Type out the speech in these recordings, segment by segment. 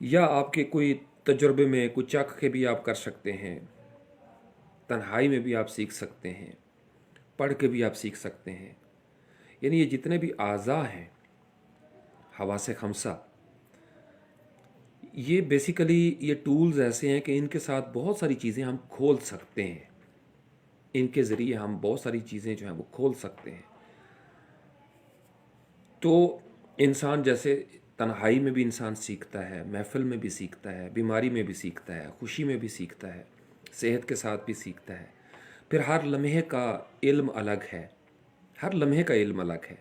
یا آپ کے کوئی تجربے میں کوئی چکھ کے بھی آپ کر سکتے ہیں، تنہائی میں بھی آپ سیکھ سکتے ہیں، پڑھ کے بھی آپ سیکھ سکتے ہیں. یعنی یہ جتنے بھی اعضاء ہیں حواس خمسہ، یہ بیسیکلی یہ ٹولز ایسے ہیں کہ ان کے ساتھ بہت ساری چیزیں ہم کھول سکتے ہیں. ان کے ذریعے ہم بہت ساری چیزیں جو ہیں وہ کھول سکتے ہیں. تو انسان جیسے تنہائی میں بھی انسان سیکھتا ہے، محفل میں بھی سیکھتا ہے، بیماری میں بھی سیکھتا ہے، خوشی میں بھی سیکھتا ہے، صحت کے ساتھ بھی سیکھتا ہے. پھر ہر لمحے کا علم الگ ہے، ہر لمحے کا علم الگ ہے،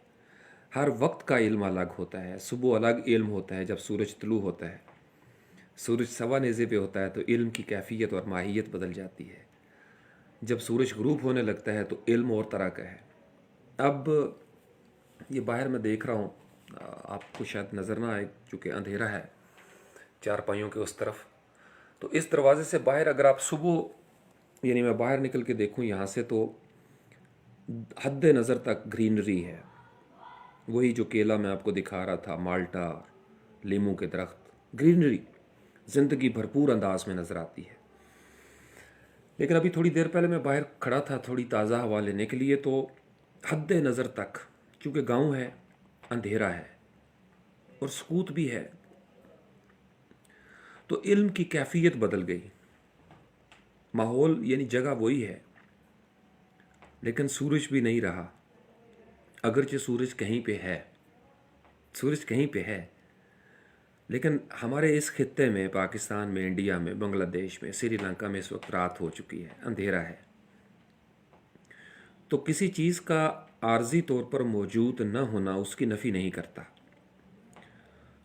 ہر وقت کا علم الگ ہوتا ہے. صبح الگ علم ہوتا ہے جب سورج طلوع ہوتا ہے، سورج سوا نیزے پہ ہوتا ہے تو علم کی کیفیت اور ماہیت بدل جاتی ہے. جب سورج غروب ہونے لگتا ہے تو علم اور طرح کا ہے. اب یہ باہر میں دیکھ رہا ہوں، آپ کو شاید نظر نہ آئے چونکہ اندھیرا ہے چارپائیوں کے اس طرف. تو اس دروازے سے باہر اگر آپ صبح یعنی میں باہر نکل کے دیکھوں یہاں سے تو حد نظر تک گرینری ہے. وہی جو کیلا میں آپ کو دکھا رہا تھا، مالٹا، لیموں کے درخت، گرینری زندگی بھرپور انداز میں نظر آتی ہے. لیکن ابھی تھوڑی دیر پہلے میں باہر کھڑا تھا تھوڑی تازہ ہوا لینے کے لیے، تو حد نظر تک چونکہ گاؤں ہے، اندھیرا ہے اور سکوت بھی ہے، تو علم کی کیفیت بدل گئی. ماحول یعنی جگہ وہی ہے لیکن سورج بھی نہیں رہا. اگرچہ سورج کہیں پہ ہے، سورج کہیں پہ ہے، لیکن ہمارے اس خطے میں، پاکستان میں، انڈیا میں، بنگلہ دیش میں، سری لنکا میں اس وقت رات ہو چکی ہے، اندھیرا ہے. تو کسی چیز کا عارضی طور پر موجود نہ ہونا اس کی نفی نہیں کرتا.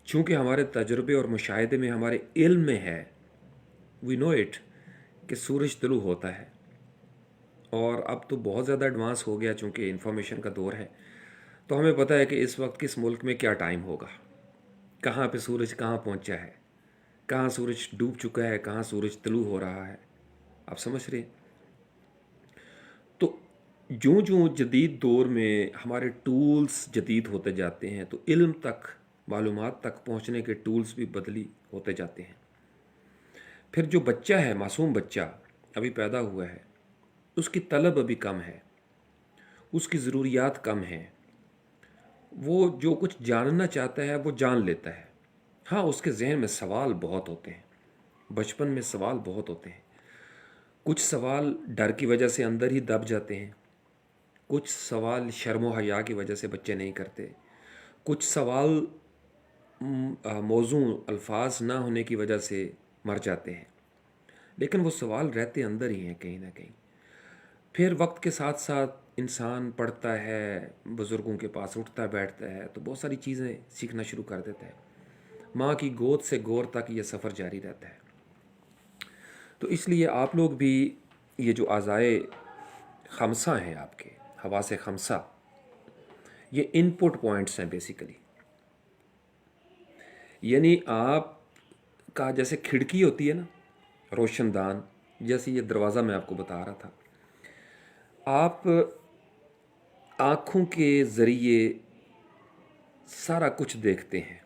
چونکہ ہمارے تجربے اور مشاہدے میں، ہمارے علم میں ہے، وی نو اٹ، کہ سورج طلوع ہوتا ہے. اور اب تو بہت زیادہ ایڈوانس ہو گیا چونکہ انفارمیشن کا دور ہے، تو ہمیں پتہ ہے کہ اس وقت کس ملک میں کیا ٹائم ہوگا، کہاں پہ سورج کہاں پہنچا ہے، کہاں سورج ڈوب چکا ہے، کہاں سورج طلوع ہو رہا ہے. آپ سمجھ رہے ہیں؟ تو جوں جدید دور میں ہمارے ٹولز جدید ہوتے جاتے ہیں تو علم تک، معلومات تک پہنچنے کے ٹولز بھی بدلی ہوتے جاتے ہیں. پھر جو بچہ ہے، معصوم بچہ ابھی پیدا ہوا ہے، اس کی طلب ابھی کم ہے، اس کی ضروریات کم ہیں. وہ جو کچھ جاننا چاہتا ہے وہ جان لیتا ہے. ہاں، اس کے ذہن میں سوال بہت ہوتے ہیں، بچپن میں سوال بہت ہوتے ہیں. کچھ سوال ڈر کی وجہ سے اندر ہی دب جاتے ہیں، کچھ سوال شرم و حیا کی وجہ سے بچے نہیں کرتے، کچھ سوال موزوں الفاظ نہ ہونے کی وجہ سے مر جاتے ہیں، لیکن وہ سوال رہتے اندر ہی ہیں کہیں نہ کہیں. پھر وقت کے ساتھ ساتھ انسان پڑھتا ہے، بزرگوں کے پاس اٹھتا بیٹھتا ہے تو بہت ساری چیزیں سیکھنا شروع کر دیتا ہے. ماں کی گود سے گور تک یہ سفر جاری رہتا ہے. تو اس لیے آپ لوگ بھی یہ جو اعضائے خمسہ ہیں، آپ کے حواس خمسہ، یہ ان پٹ پوائنٹس ہیں بیسیکلی. یعنی آپ کا جیسے کھڑکی ہوتی ہے نا، روشن دان، جیسے یہ دروازہ میں آپ کو بتا رہا تھا، آپ آنکھوں کے ذریعے سارا کچھ دیکھتے ہیں.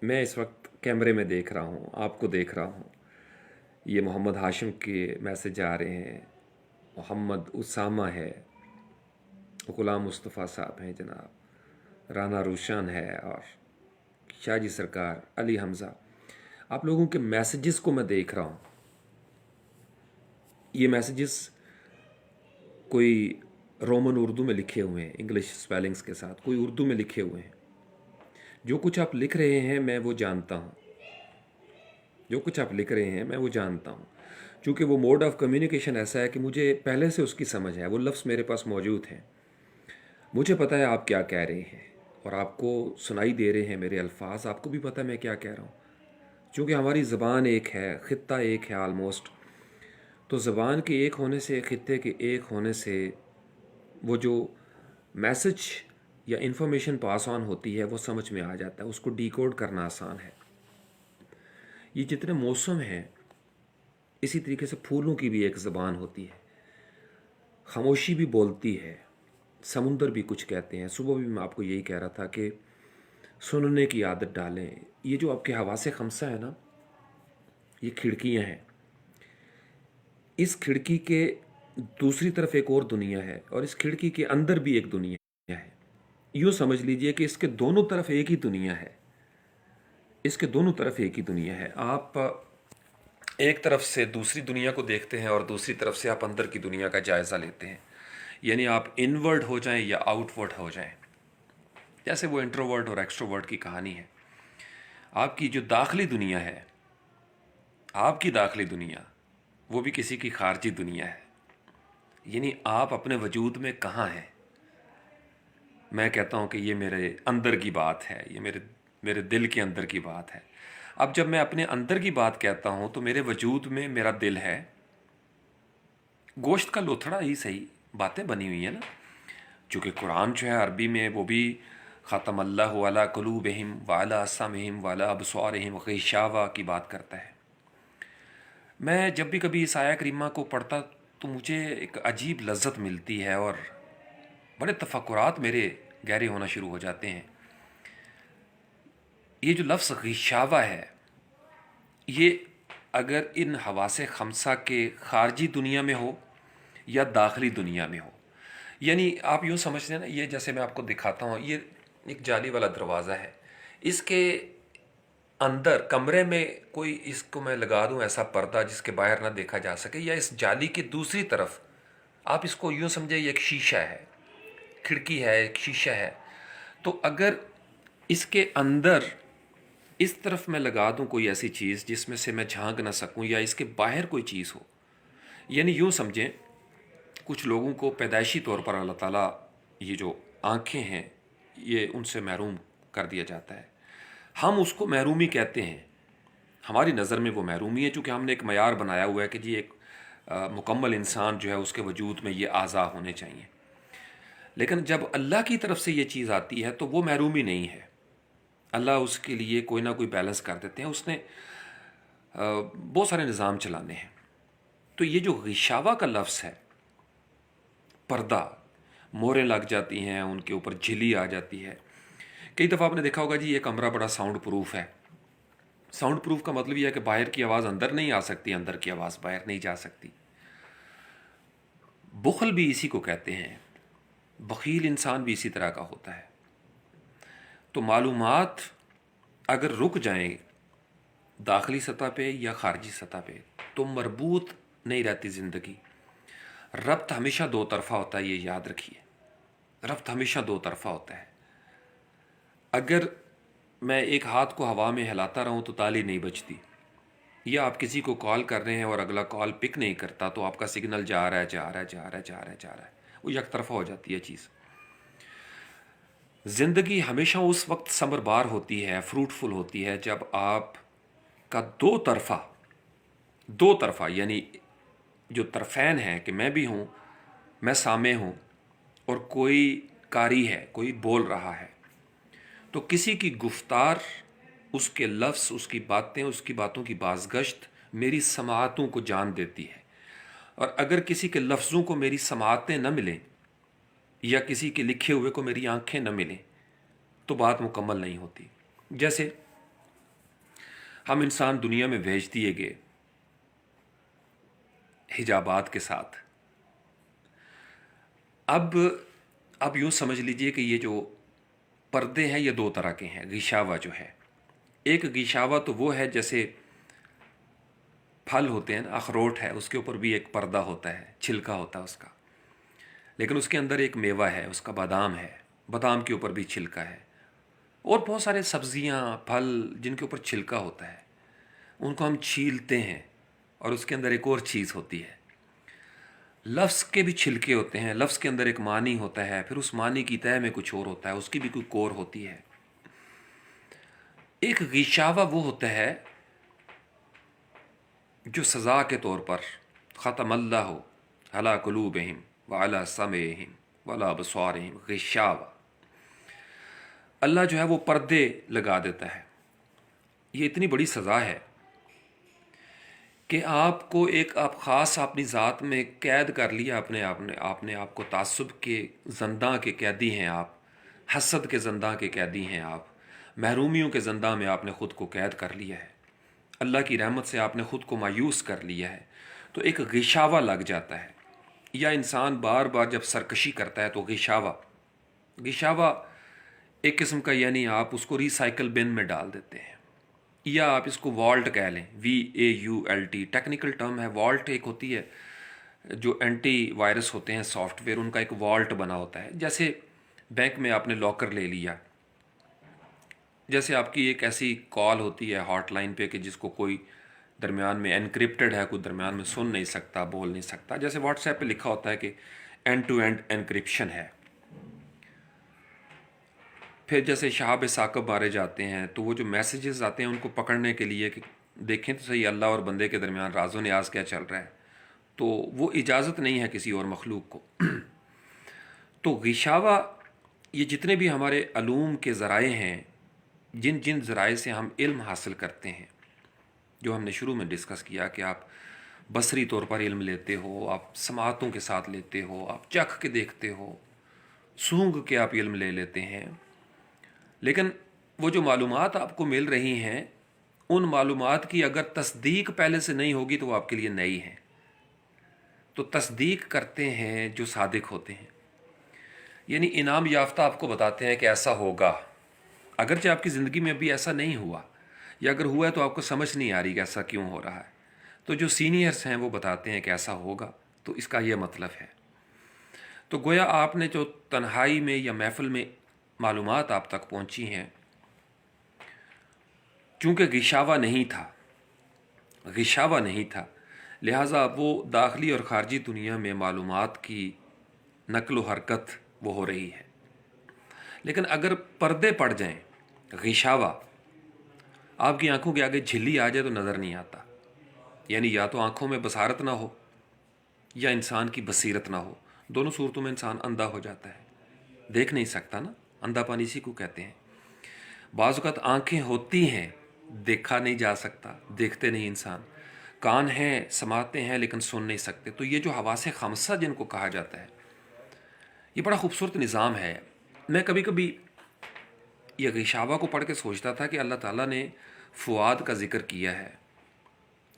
میں اس وقت کیمرے میں دیکھ رہا ہوں، آپ کو دیکھ رہا ہوں، یہ محمد ہاشم کے میسج آ رہے ہیں، محمد اسامہ ہے، غلام مصطفیٰ صاحب ہیں جناب، رانا روشن ہے، اور شاہ جی سرکار، علی حمزہ. آپ لوگوں کے میسیجز کو میں دیکھ رہا ہوں. یہ میسیجز کوئی رومن اردو میں لکھے ہوئے ہیں، انگلش سپیلنگز کے ساتھ، کوئی اردو میں لکھے ہوئے ہیں. جو کچھ آپ لکھ رہے ہیں میں وہ جانتا ہوں، جو کچھ آپ لکھ رہے ہیں میں وہ جانتا ہوں، چونکہ وہ موڈ آف کمیونیکیشن ایسا ہے کہ مجھے پہلے سے اس کی سمجھ ہے. وہ لفظ میرے پاس موجود ہیں، مجھے پتہ ہے آپ کیا کہہ رہے ہیں، اور آپ کو سنائی دے رہے ہیں میرے الفاظ، آپ کو بھی پتہ ہے میں کیا کہہ رہا ہوں. چونکہ ہماری زبان ایک ہے، خطہ ایک ہے آلموسٹ، تو زبان کے ایک ہونے سے، خطے کے ایک ہونے سے، وہ جو میسج یا انفارمیشن پاس آن ہوتی ہے وہ سمجھ میں آ جاتا ہے، اس کو ڈی کوڈ کرنا آسان ہے. یہ جتنے موسم ہیں، اسی طریقے سے پھولوں کی بھی ایک زبان ہوتی ہے، خاموشی بھی بولتی ہے، سمندر بھی کچھ کہتے ہیں. صبح بھی میں آپ کو یہی کہہ رہا تھا کہ سننے کی عادت ڈالیں. یہ جو آپ کے حواس خمسہ ہے نا، یہ کھڑکیاں ہیں، اس کھڑکی کے دوسری طرف ایک اور دنیا ہے، اور اس کھڑکی کے اندر بھی ایک دنیا ہے۔ یوں سمجھ لیجئے کہ اس کے دونوں طرف ایک ہی دنیا ہے، اس کے دونوں طرف ایک ہی دنیا ہے۔ آپ ایک طرف سے دوسری دنیا کو دیکھتے ہیں اور دوسری طرف سے آپ اندر کی دنیا کا جائزہ لیتے ہیں، یعنی آپ انورڈ ہو جائیں یا آؤٹ ورڈ ہو جائیں، جیسے وہ انٹروورڈ اور ایکسٹروورڈ کی کہانی ہے۔ آپ کی جو داخلی دنیا ہے، آپ کی داخلی دنیا، وہ بھی کسی کی خارجی دنیا ہے، یعنی آپ اپنے وجود میں کہاں ہیں۔ میں کہتا ہوں کہ یہ میرے اندر کی بات ہے، یہ میرے دل کے اندر کی بات ہے۔ اب جب میں اپنے اندر کی بات کہتا ہوں تو میرے وجود میں میرا دل ہے، گوشت کا لوتھڑا ہی صحیح، باتیں بنی ہوئی ہیں نا، چونکہ قرآن جو ہے عربی میں وہ بھی ختم اللہ علی قلوبہم وعلی سمعہم وعلی ابصارہم غشاوہ کی بات کرتا ہے۔ میں جب بھی کبھی اس آیہ کریمہ کو پڑھتا تو مجھے ایک عجیب لذت ملتی ہے، اور بڑے تفکرات میرے گہرے ہونا شروع ہو جاتے ہیں۔ یہ جو لفظ غشاوہ ہے، یہ اگر ان حواس خمسہ کے خارجی دنیا میں ہو یا داخلی دنیا میں ہو، یعنی آپ یوں سمجھتے ہیں نا، یہ جیسے میں آپ کو دکھاتا ہوں، یہ ایک جالی والا دروازہ ہے، اس کے اندر کمرے میں کوئی اس کو میں لگا دوں ایسا پردہ جس کے باہر نہ دیکھا جا سکے، یا اس جالی کی دوسری طرف آپ اس کو یوں سمجھے یہ ایک شیشہ ہے، کھڑکی ہے، ایک شیشہ ہے، تو اگر اس کے اندر اس طرف میں لگا دوں کوئی ایسی چیز جس میں سے میں جھانک نہ سکوں، یا اس کے باہر کوئی چیز ہو، یعنی یوں سمجھیں کچھ لوگوں کو پیدائشی طور پر اللہ تعالیٰ یہ جو آنکھیں ہیں یہ ان سے محروم کر دیا جاتا ہے، ہم اس کو محرومی کہتے ہیں، ہماری نظر میں وہ محرومی ہے، چونکہ ہم نے ایک معیار بنایا ہوا ہے کہ جی ایک مکمل انسان جو ہے اس کے وجود میں یہ اعضاء ہونے چاہیے، لیکن جب اللہ کی طرف سے یہ چیز آتی ہے تو وہ محرومی نہیں ہے، اللہ اس کے لیے کوئی نہ کوئی بیلنس کر دیتے ہیں، اس نے بہت سارے نظام چلانے ہیں۔ تو یہ جو غشاوہ کا لفظ ہے، پردہ، موریں لگ جاتی ہیں ان کے اوپر، جھلی آ جاتی ہے۔ کئی دفعہ آپ نے دیکھا ہوگا جی یہ کمرہ بڑا ساؤنڈ پروف ہے، ساؤنڈ پروف کا مطلب یہ ہے کہ باہر کی آواز اندر نہیں آ سکتی، اندر کی آواز باہر نہیں جا سکتی۔ بخل بھی اسی کو کہتے ہیں، بخیل انسان بھی اسی طرح کا ہوتا ہے۔ تو معلومات اگر رک جائیں داخلی سطح پہ یا خارجی سطح پہ تو مربوط نہیں رہتی زندگی۔ ربط ہمیشہ دو طرفہ ہوتا ہے، یہ یاد رکھیے، ربط ہمیشہ دو طرفہ ہوتا ہے۔ اگر میں ایک ہاتھ کو ہوا میں ہلاتا رہوں تو تالی نہیں بجتی، یا آپ کسی کو کال کر رہے ہیں اور اگلا کال پک نہیں کرتا تو آپ کا سگنل جا رہا ہے جا رہا ہے جا رہا ہے جا رہا ہے جا رہا ہے، وہ یک طرفہ ہو جاتی ہے چیز۔ زندگی ہمیشہ اس وقت ثمر بار ہوتی ہے، فروٹفل ہوتی ہے، جب آپ کا دو طرفہ یعنی جو طرفین ہیں کہ میں بھی ہوں، میں سامع ہوں، اور کوئی قاری ہے، کوئی بول رہا ہے، تو کسی کی گفتار، اس کے لفظ، اس کی باتیں، اس کی باتوں کی بازگشت میری سماعتوں کو جان دیتی ہے، اور اگر کسی کے لفظوں کو میری سماعتیں نہ ملیں یا کسی کے لکھے ہوئے کو میری آنکھیں نہ ملیں تو بات مکمل نہیں ہوتی۔ جیسے ہم انسان دنیا میں بھیج دیے گئے حجابات کے ساتھ، اب یوں سمجھ لیجئے کہ یہ جو پردے ہیں یہ دو طرح کے ہیں۔ غشاوہ جو ہے، ایک غشاوہ تو وہ ہے جیسے پھل ہوتے ہیں نا، اخروٹ ہے، اس کے اوپر بھی ایک پردہ ہوتا ہے، چھلکا ہوتا ہے اس کا، لیکن اس کے اندر ایک میوہ ہے، اس کا بادام ہے، بادام کے اوپر بھی چھلکا ہے، اور بہت سارے سبزیاں، پھل جن کے اوپر چھلکا ہوتا ہے، ان کو ہم چھیلتے ہیں اور اس کے اندر ایک اور چیز ہوتی ہے۔ لفظ کے بھی چھلکے ہوتے ہیں، لفظ کے اندر ایک معنی ہوتا ہے، پھر اس معنی کی تہہ میں کچھ اور ہوتا ہے، اس کی بھی کوئی کور ہوتی ہے۔ ایک غشاوہ وہ ہوتا ہے جو سزا کے طور پر ختم اللہ علی قلوبہم وعلی سمعہم وعلی ابصارہم غشاوہ، اللہ جو ہے وہ پردے لگا دیتا ہے۔ یہ اتنی بڑی سزا ہے کہ آپ کو آپ خاص اپنی ذات میں قید کر لیا، آپ نے آپ کو تعصب کے زنداں کے قیدی ہیں آپ، حسد کے زنداں کے قیدی ہیں آپ، محرومیوں کے زنداں میں آپ نے خود کو قید کر لیا ہے۔ اللہ کی رحمت سے آپ نے خود کو مایوس کر لیا ہے تو ایک غشاوہ لگ جاتا ہے، یا انسان بار بار جب سرکشی کرتا ہے تو غشاوہ ایک قسم کا، یعنی آپ اس کو ریسائیکل بن میں ڈال دیتے ہیں، یا آپ اس کو والٹ کہہ لیں، VAULT، ٹیکنیکل ٹرم ہے۔ والٹ ایک ہوتی ہے جو اینٹی وائرس ہوتے ہیں سافٹ ویئر، ان کا ایک والٹ بنا ہوتا ہے۔ جیسے بینک میں آپ نے لاکر لے لیا، جیسے آپ کی ایک ایسی کال ہوتی ہے ہاٹ لائن پہ کہ جس کو کوئی درمیان میں انکرپٹڈ ہے، کوئی درمیان میں سن نہیں سکتا، بول نہیں سکتا، جیسے واٹس ایپ پہ لکھا ہوتا ہے کہ اینڈ ٹو اینڈ انکرپشن ہے۔ پھر جیسے شہاب ثاقب مارے جاتے ہیں تو وہ جو میسیجز آتے ہیں ان کو پکڑنے کے لیے کہ دیکھیں تو صحیح اللہ اور بندے کے درمیان راز و نیاز کیا چل رہا ہے، تو وہ اجازت نہیں ہے کسی اور مخلوق کو۔ تو غشاوہ، یہ جتنے بھی ہمارے علوم کے ذرائع ہیں، جن جن ذرائع سے ہم علم حاصل کرتے ہیں، جو ہم نے شروع میں ڈسکس کیا کہ آپ بصری طور پر علم لیتے ہو، آپ سماعتوں کے ساتھ لیتے ہو، آپ چکھ کے دیکھتے ہو، سونگھ کے آپ علم لے لیتے ہیں، لیکن وہ جو معلومات آپ کو مل رہی ہیں ان معلومات کی اگر تصدیق پہلے سے نہیں ہوگی تو وہ آپ کے لیے نئی ہیں۔ تو تصدیق کرتے ہیں جو صادق ہوتے ہیں، یعنی انعام یافتہ آپ کو بتاتے ہیں کہ ایسا ہوگا، اگرچہ آپ کی زندگی میں ابھی ایسا نہیں ہوا، یا اگر ہوا ہے تو آپ کو سمجھ نہیں آ رہی کہ ایسا کیوں ہو رہا ہے، تو جو سینئرز ہیں وہ بتاتے ہیں کہ ایسا ہوگا، تو اس کا یہ مطلب ہے۔ تو گویا آپ نے جو تنہائی میں یا محفل میں معلومات آپ تک پہنچی ہیں، چونکہ غشاوہ نہیں تھا، لہٰذا وہ داخلی اور خارجی دنیا میں معلومات کی نقل و حرکت وہ ہو رہی ہے۔ لیکن اگر پردے پڑ جائیں، غشاوہ، آپ کی آنکھوں کے آگے جھلی آ جائے تو نظر نہیں آتا، یعنی یا تو آنکھوں میں بصارت نہ ہو یا انسان کی بصیرت نہ ہو، دونوں صورتوں میں انسان اندھا ہو جاتا ہے، دیکھ نہیں سکتا نا، اندھا پانی اسی کو کہتے ہیں۔ بعض اوقات آنکھیں ہوتی ہیں، دیکھا نہیں جا سکتا، دیکھتے نہیں انسان، کان ہیں، سماعتیں ہیں لیکن سن نہیں سکتے۔ تو یہ جو حواس خمسہ جن کو کہا جاتا ہے، یہ بڑا خوبصورت نظام ہے۔ میں کبھی کبھی یہ غشاوہ کو پڑھ کے سوچتا تھا کہ اللہ تعالیٰ نے فؤاد کا ذکر کیا ہے،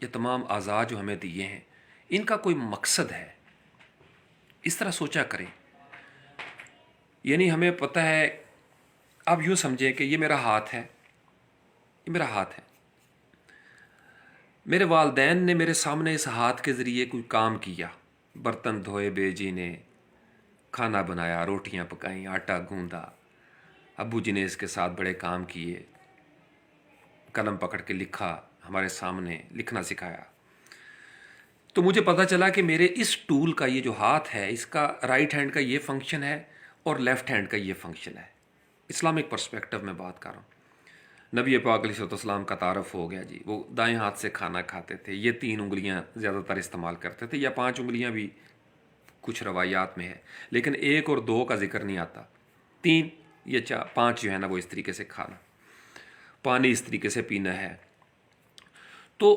یہ تمام اعضاء جو ہمیں دیے ہیں، ان کا کوئی مقصد ہے؟ اس طرح سوچا کریں، یعنی ہمیں پتہ ہے، آپ یوں سمجھیں کہ یہ میرا ہاتھ ہے، یہ میرا ہاتھ ہے، میرے والدین نے میرے سامنے اس ہاتھ کے ذریعے کوئی کام کیا، برتن دھوئے، بے جی نے کھانا بنایا، روٹیاں پکائیں، آٹا گوندا، ابو جی نے اس کے ساتھ بڑے کام کیے، قلم پکڑ کے لکھا، ہمارے سامنے لکھنا سکھایا۔ تو مجھے پتہ چلا کہ میرے اس ٹول کا، یہ جو ہاتھ ہے، اس کا رائٹ ہینڈ کا یہ فنکشن ہے اور لیفٹ ہینڈ کا یہ فنکشن ہے۔ اسلامک پرسپیکٹو میں بات کر رہا ہوں۔ نبی پاک علیہ السلام کا تعارف ہو گیا جی، وہ دائیں ہاتھ سے کھانا کھاتے تھے، یہ 3 انگلیاں زیادہ تر استعمال کرتے تھے، یا 5 انگلیاں بھی کچھ روایات میں ہے، لیکن 1 اور 2 کا ذکر نہیں آتا، 3 یا 5 جو ہے نا وہ اس طریقے سے کھانا، پانی اس طریقے سے پینا ہے۔ تو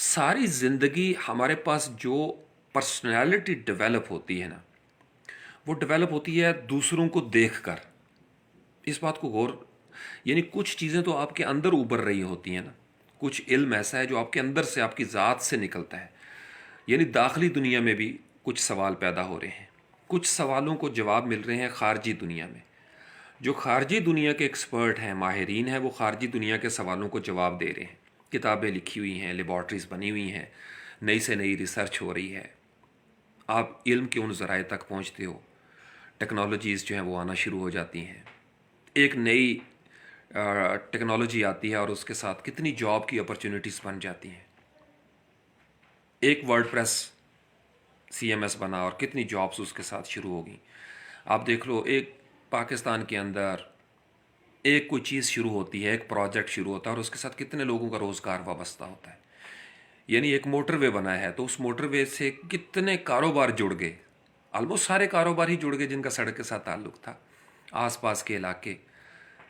ساری زندگی ہمارے پاس جو پرسنالٹی ڈیولپ ہوتی ہے نا، وہ ڈیولپ ہوتی ہے دوسروں کو دیکھ کر۔ اس بات کو غور، یعنی کچھ چیزیں تو آپ کے اندر ابھر رہی ہوتی ہیں نا، کچھ علم ایسا ہے جو آپ کے اندر سے، آپ کی ذات سے نکلتا ہے، یعنی داخلی دنیا میں بھی کچھ سوال پیدا ہو رہے ہیں، کچھ سوالوں کو جواب مل رہے ہیں خارجی دنیا میں۔ جو خارجی دنیا کے ایکسپرٹ ہیں، ماہرین ہیں، وہ خارجی دنیا کے سوالوں کو جواب دے رہے ہیں، کتابیں لکھی ہوئی ہیں، لیبارٹریز بنی ہوئی ہیں، نئی سے نئی ریسرچ ہو رہی ہے، آپ علم کے ان ذرائع تک پہنچتے ہو، ٹیکنالوجیز جو ہیں وہ آنا شروع ہو جاتی ہیں، ایک نئی ٹیکنالوجی آتی ہے اور اس کے ساتھ کتنی جاب کی اپرچونیٹیز بن جاتی ہیں۔ ایک ورڈ پریس CMS بنا اور کتنی جابز اس کے ساتھ شروع ہو گئیں۔ آپ دیکھ لو، ایک پاکستان کے اندر ایک کوئی چیز شروع ہوتی ہے، ایک پروجیکٹ شروع ہوتا ہے اور اس کے ساتھ کتنے لوگوں کا روزگار وابستہ ہوتا ہے۔ یعنی ایک موٹر وے بنا ہے تو اس موٹر وے سے کتنے کاروبار جڑ گئے، آلموسٹ سارے کاروبار ہی جڑ گئے جن کا سڑک کے ساتھ تعلق تھا، آس پاس کے علاقے۔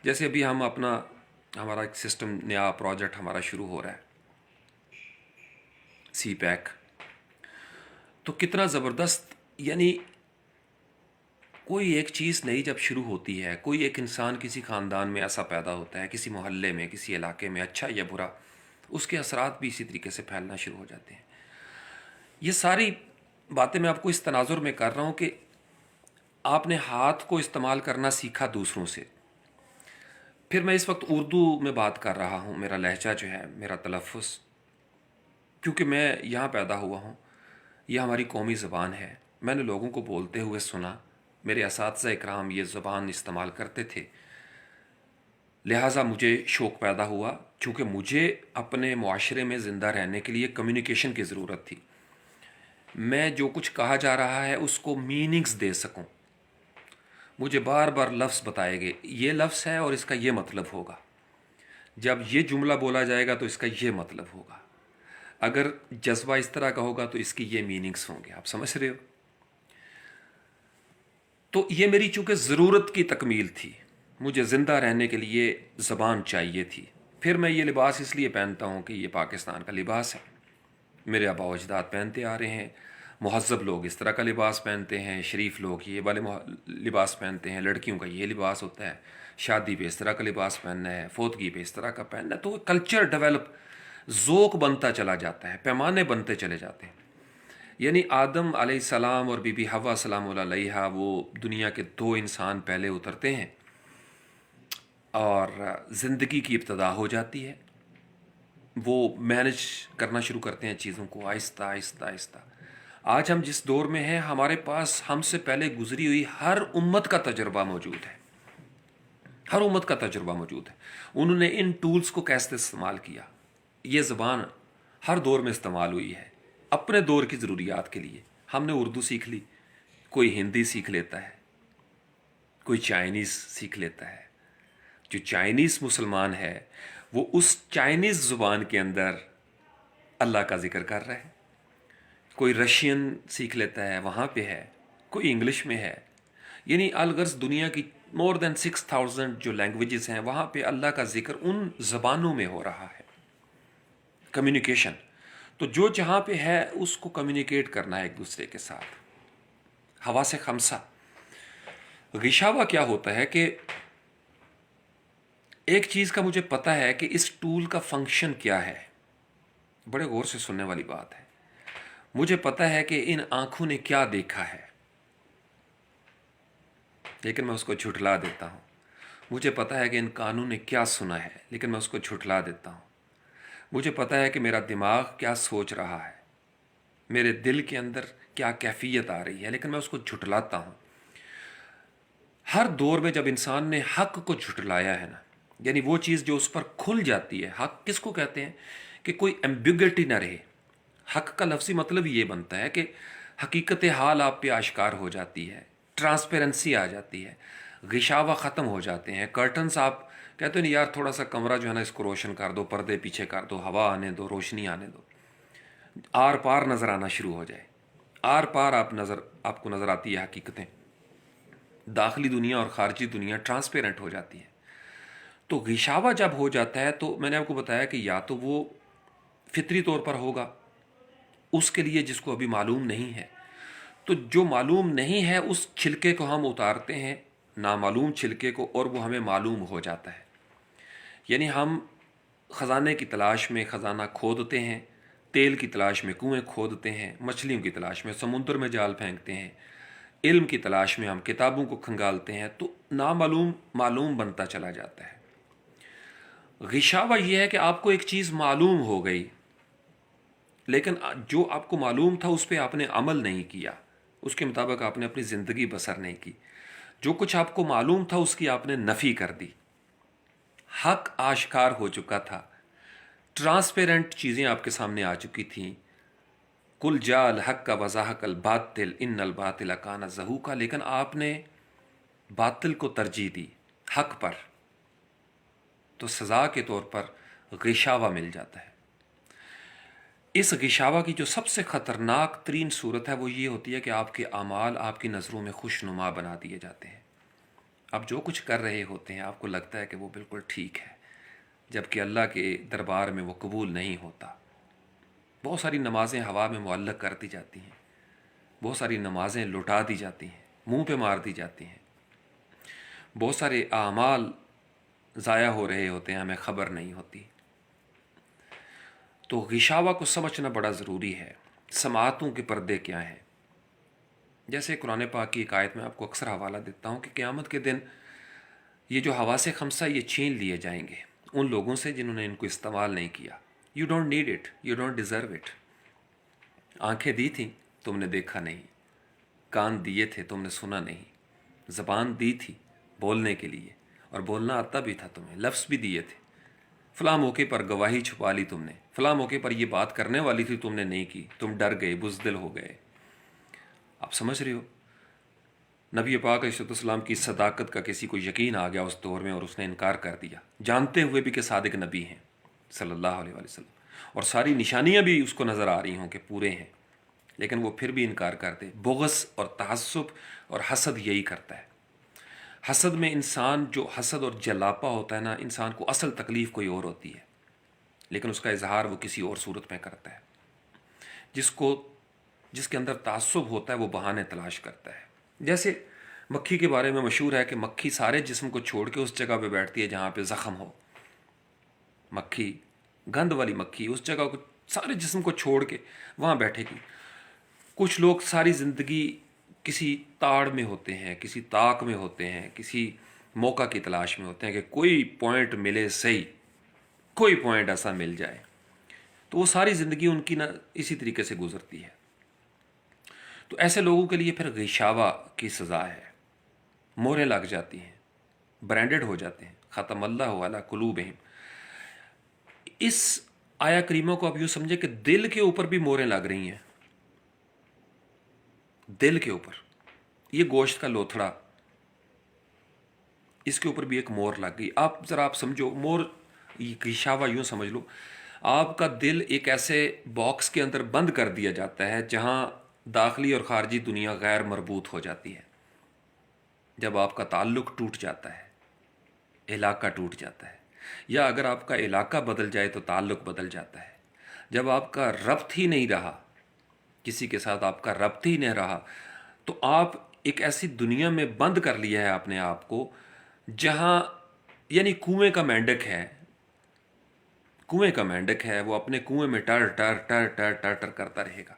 جیسے ابھی ہمارا ایک سسٹم، نیا پروجیکٹ ہمارا شروع ہو رہا ہے، CPEC، تو کتنا زبردست، یعنی کوئی ایک چیز نئی جب شروع ہوتی ہے، کوئی ایک انسان کسی خاندان میں ایسا پیدا ہوتا ہے، کسی محلے میں، کسی علاقے میں، اچھا یا برا، اس کے اثرات بھی اسی طریقے سے پھیلنا شروع ہو جاتے ہیں. یہ ساری باتیں میں آپ کو اس تناظر میں کر رہا ہوں کہ آپ نے ہاتھ کو استعمال کرنا سیکھا دوسروں سے. پھر میں اس وقت اردو میں بات کر رہا ہوں. میرا لہجہ جو ہے، میرا تلفظ، کیونکہ میں یہاں پیدا ہوا ہوں، یہ ہماری قومی زبان ہے. میں نے لوگوں کو بولتے ہوئے سنا، میرے اساتذہ اکرام یہ زبان استعمال کرتے تھے، لہٰذا مجھے شوق پیدا ہوا. چونکہ مجھے اپنے معاشرے میں زندہ رہنے کے لیے کمیونیکیشن کی ضرورت تھی. میں جو کچھ کہا جا رہا ہے اس کو میننگز دے سکوں. مجھے بار بار لفظ بتائے گئے، یہ لفظ ہے اور اس کا یہ مطلب ہوگا. جب یہ جملہ بولا جائے گا تو اس کا یہ مطلب ہوگا. اگر جذبہ اس طرح کا ہوگا تو اس کی یہ میننگز ہوں گے. آپ سمجھ رہے ہو؟ تو یہ میری چونکہ ضرورت کی تکمیل تھی، مجھے زندہ رہنے کے لیے زبان چاہیے تھی. پھر میں یہ لباس اس لیے پہنتا ہوں کہ یہ پاکستان کا لباس ہے، میرے آبا و اجداد پہنتے آ رہے ہیں. مہذب لوگ اس طرح کا لباس پہنتے ہیں، شریف لوگ یہ والے لباس پہنتے ہیں، لڑکیوں کا یہ لباس ہوتا ہے، شادی پہ اس طرح کا لباس پہننا ہے، فوتگی پہ اس طرح کا پہننا ہے. تو کلچر ڈیولپ، ذوق بنتا چلا جاتا ہے، پیمانے بنتے چلے جاتے ہیں. یعنی آدم علیہ السلام اور بی بی حوا سلام اللہ علیہا، وہ دنیا کے 2 انسان پہلے اترتے ہیں اور زندگی کی ابتدا ہو جاتی ہے. وہ مینج کرنا شروع کرتے ہیں چیزوں کو آہستہ آہستہ آہستہ. آج ہم جس دور میں ہیں، ہمارے پاس ہم سے پہلے گزری ہوئی ہر امت کا تجربہ موجود ہے. ہر امت کا تجربہ موجود ہے. انہوں نے ان ٹولز کو کیسے استعمال کیا. یہ زبان ہر دور میں استعمال ہوئی ہے اپنے دور کی ضروریات کے لیے. ہم نے اردو سیکھ لی، کوئی ہندی سیکھ لیتا ہے، کوئی چائنیز سیکھ لیتا ہے. جو چائنیز مسلمان ہے وہ اس چائنیز زبان کے اندر اللہ کا ذکر کر رہا ہے. کوئی رشین سیکھ لیتا ہے، وہاں پہ ہے. کوئی انگلش میں ہے. یعنی الغرض دنیا کی مور دین 6000 جو لینگویجز ہیں، وہاں پہ اللہ کا ذکر ان زبانوں میں ہو رہا ہے. کمیونیکیشن تو جو جہاں پہ ہے اس کو کمیونیکیٹ کرنا ہے ایک دوسرے کے ساتھ. حواس خمسہ. غشاوہ کیا ہوتا ہے کہ ایک چیز کا مجھے پتہ ہے کہ اس ٹول کا فنکشن کیا ہے. بڑے غور سے سننے والی بات ہے. مجھے پتہ ہے کہ ان آنکھوں نے کیا دیکھا ہے، لیکن میں اس کو جھٹلا دیتا ہوں. مجھے پتہ ہے کہ ان کانوں نے کیا سنا ہے، لیکن میں اس کو جھٹلا دیتا ہوں. مجھے پتہ ہے کہ میرا دماغ کیا سوچ رہا ہے، میرے دل کے اندر کیا کیفیت آ رہی ہے، لیکن میں اس کو جھٹلاتا ہوں. ہر دور میں جب انسان نے حق کو جھٹلایا ہے نا، یعنی وہ چیز جو اس پر کھل جاتی ہے. حق کس کو کہتے ہیں؟ کہ کوئی ایمبیگوٹی نہ رہے. حق کا لفظی مطلب یہ بنتا ہے کہ حقیقت حال آپ پہ آشکار ہو جاتی ہے، ٹرانسپیرنسی آ جاتی ہے، غشاوہ ختم ہو جاتے ہیں. کرٹنس آپ کہتے ہیں یار تھوڑا سا کمرہ جو ہے نا اس کو روشن کر دو، پردے پیچھے کر دو، ہوا آنے دو، روشنی آنے دو، آر پار نظر آنا شروع ہو جائے. آر پار آپ کو نظر آتی ہے حقیقتیں. داخلی دنیا اور خارجی دنیا ٹرانسپیرنٹ ہو جاتی ہے. تو غشاوہ جب ہو جاتا ہے تو میں نے آپ کو بتایا کہ یا تو وہ فطری طور پر ہوگا اس کے لیے جس کو ابھی معلوم نہیں ہے. تو جو معلوم نہیں ہے اس چھلکے کو ہم اتارتے ہیں، نامعلوم چھلکے کو، اور وہ ہمیں معلوم ہو جاتا ہے. یعنی ہم خزانے کی تلاش میں خزانہ کھودتے ہیں، تیل کی تلاش میں کنویں کھودتے ہیں، مچھلیوں کی تلاش میں سمندر میں جال پھینکتے ہیں، علم کی تلاش میں ہم کتابوں کو کھنگالتے ہیں. تو نامعلوم معلوم بنتا چلا جاتا ہے. غشاوہ یہ ہے کہ آپ کو ایک چیز معلوم ہو گئی، لیکن جو آپ کو معلوم تھا اس پہ آپ نے عمل نہیں کیا، اس کے مطابق آپ نے اپنی زندگی بسر نہیں کی. جو کچھ آپ کو معلوم تھا اس کی آپ نے نفی کر دی. حق آشکار ہو چکا تھا، ٹرانسپیرنٹ چیزیں آپ کے سامنے آ چکی تھیں. کل جا الحق کا وضاحق الباطل ان الباطل کان زہوقا، لیکن آپ نے باطل کو ترجیح دی حق پر. تو سزا کے طور پر غشاوہ مل جاتا ہے. اس غشاوہ کی جو سب سے خطرناک ترین صورت ہے وہ یہ ہوتی ہے کہ آپ کے اعمال آپ کی نظروں میں خوش نما بنا دیے جاتے ہیں. آپ جو کچھ کر رہے ہوتے ہیں آپ کو لگتا ہے کہ وہ بالکل ٹھیک ہے، جبکہ اللہ کے دربار میں وہ قبول نہیں ہوتا. بہت ساری نمازیں ہوا میں معلق کر دی جاتی ہیں، بہت ساری نمازیں لٹا دی جاتی ہیں، منہ پہ مار دی جاتی ہیں. بہت سارے اعمال ضائع ہو رہے ہوتے ہیں، ہمیں خبر نہیں ہوتی. تو غشاوہ کو سمجھنا بڑا ضروری ہے. سماعتوں کے پردے کیا ہیں؟ جیسے قرآن پاک کی ایک آیت میں آپ کو اکثر حوالہ دیتا ہوں کہ قیامت کے دن یہ جو حواس خمسہ یہ چھین لیے جائیں گے ان لوگوں سے جنہوں نے ان کو استعمال نہیں کیا. You don't need it, you don't deserve it. آنکھیں دی تھیں تم نے دیکھا نہیں، کان دیے تھے تم نے سنا نہیں، زبان دی تھی بولنے کے لیے اور بولنا آتا بھی تھا تمہیں، لفظ بھی دیے تھے، فلاں موقع پر گواہی چھپا لی تم نے، فلاں موقع پر یہ بات کرنے والی تھی تم نے نہیں کی، تم ڈر گئے، بزدل ہو گئے. آپ سمجھ رہے ہو؟ نبی پاک علیہ السلام کی صداقت کا کسی کو یقین آ گیا اس دور میں اور اس نے انکار کر دیا، جانتے ہوئے بھی کہ صادق نبی ہیں صلی اللہ علیہ وسلم، اور ساری نشانیاں بھی اس کو نظر آ رہی ہوں کہ پورے ہیں، لیکن وہ پھر بھی انکار کرتے. بغض اور تعصب اور حسد یہی کرتا ہے. حسد میں انسان جو حسد اور جلاپا ہوتا ہے نا، انسان کو اصل تکلیف کوئی اور ہوتی ہے لیکن اس کا اظہار وہ کسی اور صورت میں کرتا ہے. جس کے اندر تعصب ہوتا ہے وہ بہانے تلاش کرتا ہے. جیسے مکھی کے بارے میں مشہور ہے کہ مکھی سارے جسم کو چھوڑ کے اس جگہ پہ بیٹھتی ہے جہاں پہ زخم ہو. مکھی، گند والی مکھی، اس جگہ کو سارے جسم کو چھوڑ کے وہاں بیٹھے گی. کچھ لوگ ساری زندگی کسی تاڑ میں ہوتے ہیں، کسی طاق میں ہوتے ہیں، کسی موقع کی تلاش میں ہوتے ہیں کہ کوئی پوائنٹ ملے، صحیح کوئی پوائنٹ ایسا مل جائے. تو وہ ساری زندگی ان کی نہ اسی طریقے سے گزرتی ہے. تو ایسے لوگوں کے لیے پھر غشاوہ کی سزا ہے، موریں لگ جاتی ہیں، برانڈڈ ہو جاتے ہیں. ختم اللہ علی قلوبہم. اس آیا کریمہ کو آپ یوں سمجھے کہ دل کے اوپر بھی موریں لگ رہی ہیں. دل کے اوپر یہ گوشت کا لوتھڑا، اس کے اوپر بھی ایک مور لگ گئی. آپ سمجھو مور، غشاوہ یوں سمجھ لو، آپ کا دل ایک ایسے باکس کے اندر بند کر دیا جاتا ہے جہاں داخلی اور خارجی دنیا غیر مربوط ہو جاتی ہے. جب آپ کا تعلق ٹوٹ جاتا ہے، علاقہ ٹوٹ جاتا ہے، یا اگر آپ کا علاقہ بدل جائے تو تعلق بدل جاتا ہے. جب آپ کا ربط ہی نہیں رہا، کسی کے ساتھ آپ کا ربط ہی نہیں رہا، تو آپ ایک ایسی دنیا میں بند کر لیا ہے اپنے آپ کو جہاں، یعنی کنویں کا مینڈک ہے، کنویں کا مینڈک ہے، وہ اپنے کنویں میں ٹر ٹر ٹر ٹر ٹر ٹر کرتا رہے گا.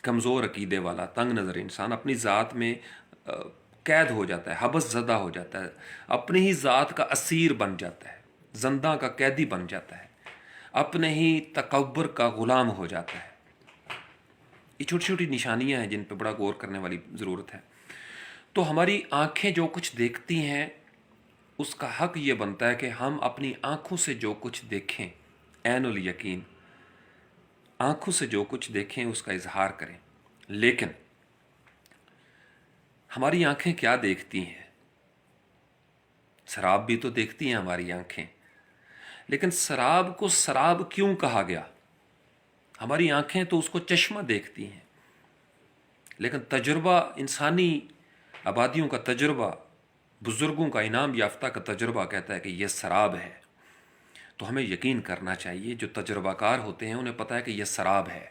کمزور عقیدے والا، تنگ نظر انسان اپنی ذات میں قید ہو جاتا ہے، حبس زدہ ہو جاتا ہے، اپنی ہی ذات کا اسیر بن جاتا ہے، زندہ کا قیدی بن جاتا ہے، اپنے ہی تکبر کا غلام ہو جاتا ہے. یہ چھوٹی چھوٹی نشانیاں ہیں جن پہ بڑا غور کرنے والی ضرورت ہے. تو ہماری آنکھیں جو کچھ دیکھتی ہیں اس کا حق یہ بنتا ہے کہ ہم اپنی آنکھوں سے جو کچھ دیکھیں، عین الیقین آنکھوں سے جو کچھ دیکھیں اس کا اظہار کریں. لیکن ہماری آنکھیں کیا دیکھتی ہیں؟ سراب بھی تو دیکھتی ہیں ہماری آنکھیں، لیکن سراب کو سراب کیوں کہا گیا؟ ہماری آنکھیں تو اس کو چشمہ دیکھتی ہیں، لیکن تجربہ، انسانی آبادیوں کا تجربہ، بزرگوں کا انعام یافتہ کا تجربہ کہتا ہے کہ یہ سراب ہے. تو ہمیں یقین کرنا چاہیے، جو تجربہ کار ہوتے ہیں انہیں پتہ ہے کہ یہ سراب ہے.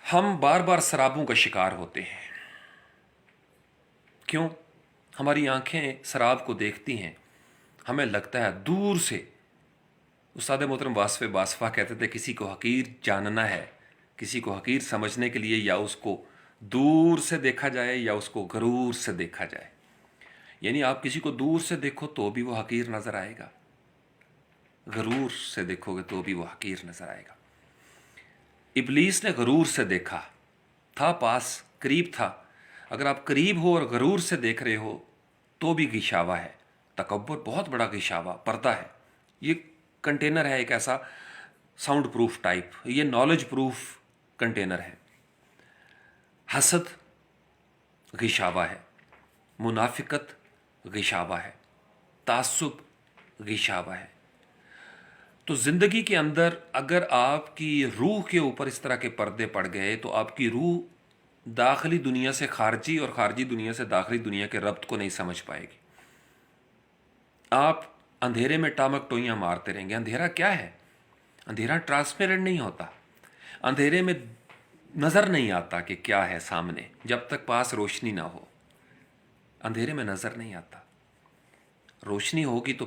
ہم بار بار سرابوں کا شکار ہوتے ہیں. کیوں؟ ہماری آنکھیں سراب کو دیکھتی ہیں، ہمیں لگتا ہے دور سے. استاد محترم واصف باصفہ کہتے تھے کسی کو حقیر جاننا ہے، کسی کو حقیر سمجھنے کے لیے یا اس کو دور سے دیکھا جائے یا اس کو غرور سے دیکھا جائے. یعنی آپ کسی کو دور سے دیکھو تو بھی وہ حقیر نظر آئے گا، غرور سے دیکھو گے تو بھی وہ حقیر نظر آئے گا. ابلیس نے غرور سے دیکھا، تھا پاس، قریب تھا. اگر آپ قریب ہو اور غرور سے دیکھ رہے ہو تو بھی غشاوہ ہے. تکبر بہت بڑا غشاوہ، پردہ ہے. یہ کنٹینر ہے ایک ایسا ساؤنڈ پروف ٹائپ، یہ نالج پروف کنٹینر ہے. حسد غشاوہ ہے، منافقت غشاوہ ہے، تعصب غشاوہ ہے. تو زندگی کے اندر اگر آپ کی روح کے اوپر اس طرح کے پردے پڑ گئے تو آپ کی روح داخلی دنیا سے خارجی اور خارجی دنیا سے داخلی دنیا کے ربط کو نہیں سمجھ پائے گی. آپ اندھیرے میں ٹامک ٹوئیاں مارتے رہیں گے. اندھیرا کیا ہے؟ اندھیرا ٹرانسپیرنٹ نہیں ہوتا. اندھیرے میں نظر نہیں آتا کہ کیا ہے سامنے جب تک پاس روشنی نہ ہو. اندھیرے میں نظر نہیں آتا. روشنی ہوگی تو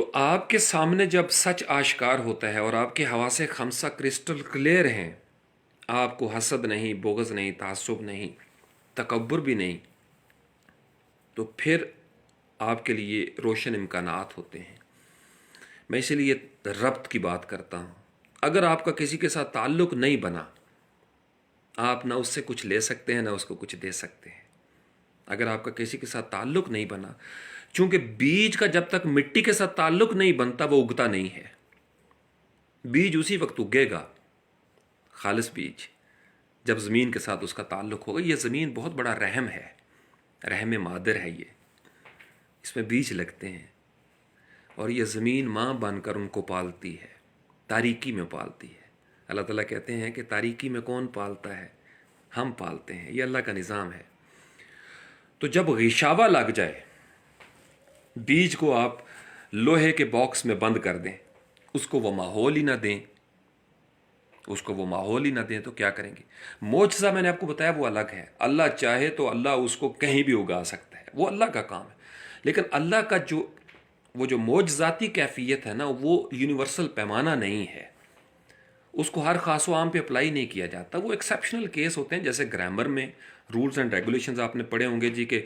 تو آپ کے سامنے جب سچ آشکار ہوتا ہے اور آپ کے حواس خمسہ کرسٹل کلیئر ہیں، آپ کو حسد نہیں، بغض نہیں، تعصب نہیں، تکبر بھی نہیں، تو پھر آپ کے لیے روشن امکانات ہوتے ہیں۔ میں اسی لیے ربط کی بات کرتا ہوں۔ اگر آپ کا کسی کے ساتھ تعلق نہیں بنا، آپ نہ اس سے کچھ لے سکتے ہیں نہ اس کو کچھ دے سکتے ہیں۔ اگر آپ کا کسی کے ساتھ تعلق نہیں بنا، چونکہ بیج کا جب تک مٹی کے ساتھ تعلق نہیں بنتا وہ اگتا نہیں ہے۔ بیج اسی وقت اگے گا، خالص بیج، جب زمین کے ساتھ اس کا تعلق ہوگا۔ یہ زمین بہت بڑا رحم ہے، رحم مادر ہے، یہ اس میں بیج لگتے ہیں اور یہ زمین ماں بن کر ان کو پالتی ہے، تاریکی میں پالتی ہے۔ اللہ تعالیٰ کہتے ہیں کہ تاریکی میں کون پالتا ہے؟ ہم پالتے ہیں، یہ اللہ کا نظام ہے۔ تو جب غشاوہ لگ جائے، بیج کو آپ لوہے کے باکس میں بند کر دیں، اس کو وہ ماحول ہی نہ دیں، تو کیا کریں گے؟ معجزہ میں نے آپ کو بتایا وہ الگ ہے۔ اللہ چاہے تو اللہ اس کو کہیں بھی اگا سکتا ہے، وہ اللہ کا کام ہے۔ لیکن اللہ کا جو معجزاتی کیفیت ہے نا، وہ یونیورسل پیمانہ نہیں ہے، اس کو ہر خاص و عام پہ اپلائی نہیں کیا جاتا۔ وہ ایکسیپشنل کیس ہوتے ہیں، جیسے گرامر میں رولز اینڈ ریگولیشنز آپ نے پڑھے ہوں گے جی، کہ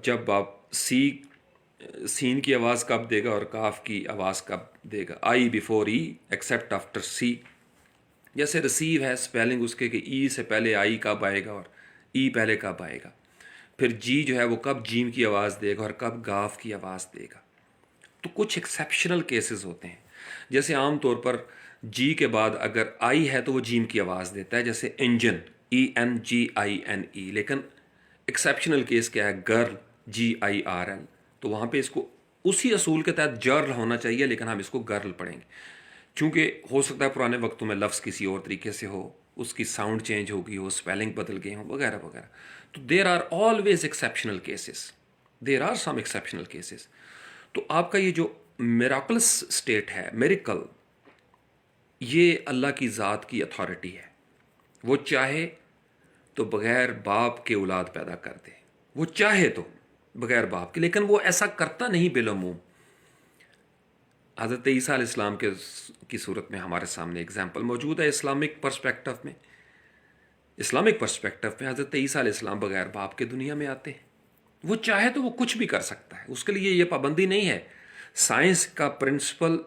جب آپ سین کی آواز کب دے گا اور کاف کی آواز کب دے گا، آئی بیفور ای ایکسیپٹ آفٹر سی۔ جیسے ریسیو ہے اسپیلنگ اس کے کہ ای سے پہلے آئی کب آئے گا اور ای پہلے کب آئے گا، پھر جی جو ہے وہ کب جیم کی آواز دے گا اور کب گاف کی آواز دے گا۔ تو کچھ ایکسیپشنل کیسز ہوتے ہیں، جیسے عام طور پر جی کے بعد اگر آئی ہے تو وہ جیم کی آواز دیتا ہے، جیسے انجن، ENGINE۔ لیکن ایکسیپشنل کیس کیا ہے؟ Girl, GIRL۔ تو وہاں پہ اس کو اسی اصول کے تحت جرل ہونا چاہیے، لیکن ہم اس کو گرل پڑھیں گے، چونکہ ہو سکتا ہے پرانے وقتوں میں لفظ کسی اور طریقے سے ہو، اس کی ساؤنڈ چینج ہو گئی ہو، اسپیلنگ بدل گئے ہوں، وغیرہ وغیرہ۔ تو there are always exceptional cases, there are some exceptional cases. تو آپ کا یہ جو میراکلس اسٹیٹ ہے، میریکل، یہ اللہ کی ذات کی اتھارٹی ہے۔ وہ چاہے تو بغیر باپ کے اولاد پیدا کر دے، وہ چاہے تو بغیر باپ کے، لیکن وہ ایسا کرتا نہیں بالعموم۔ حضرت عیسیٰ علیہ السلام کی صورت میں ہمارے سامنے اگزامپل موجود ہے اسلامک پرسپیکٹو میں۔ حضرت عیسیٰ علیہ السلام بغیر باپ کے دنیا میں آتے ہیں۔ وہ چاہے تو وہ کچھ بھی کر سکتا ہے، اس کے لیے یہ پابندی نہیں ہے۔ سائنس کا پرنسپل،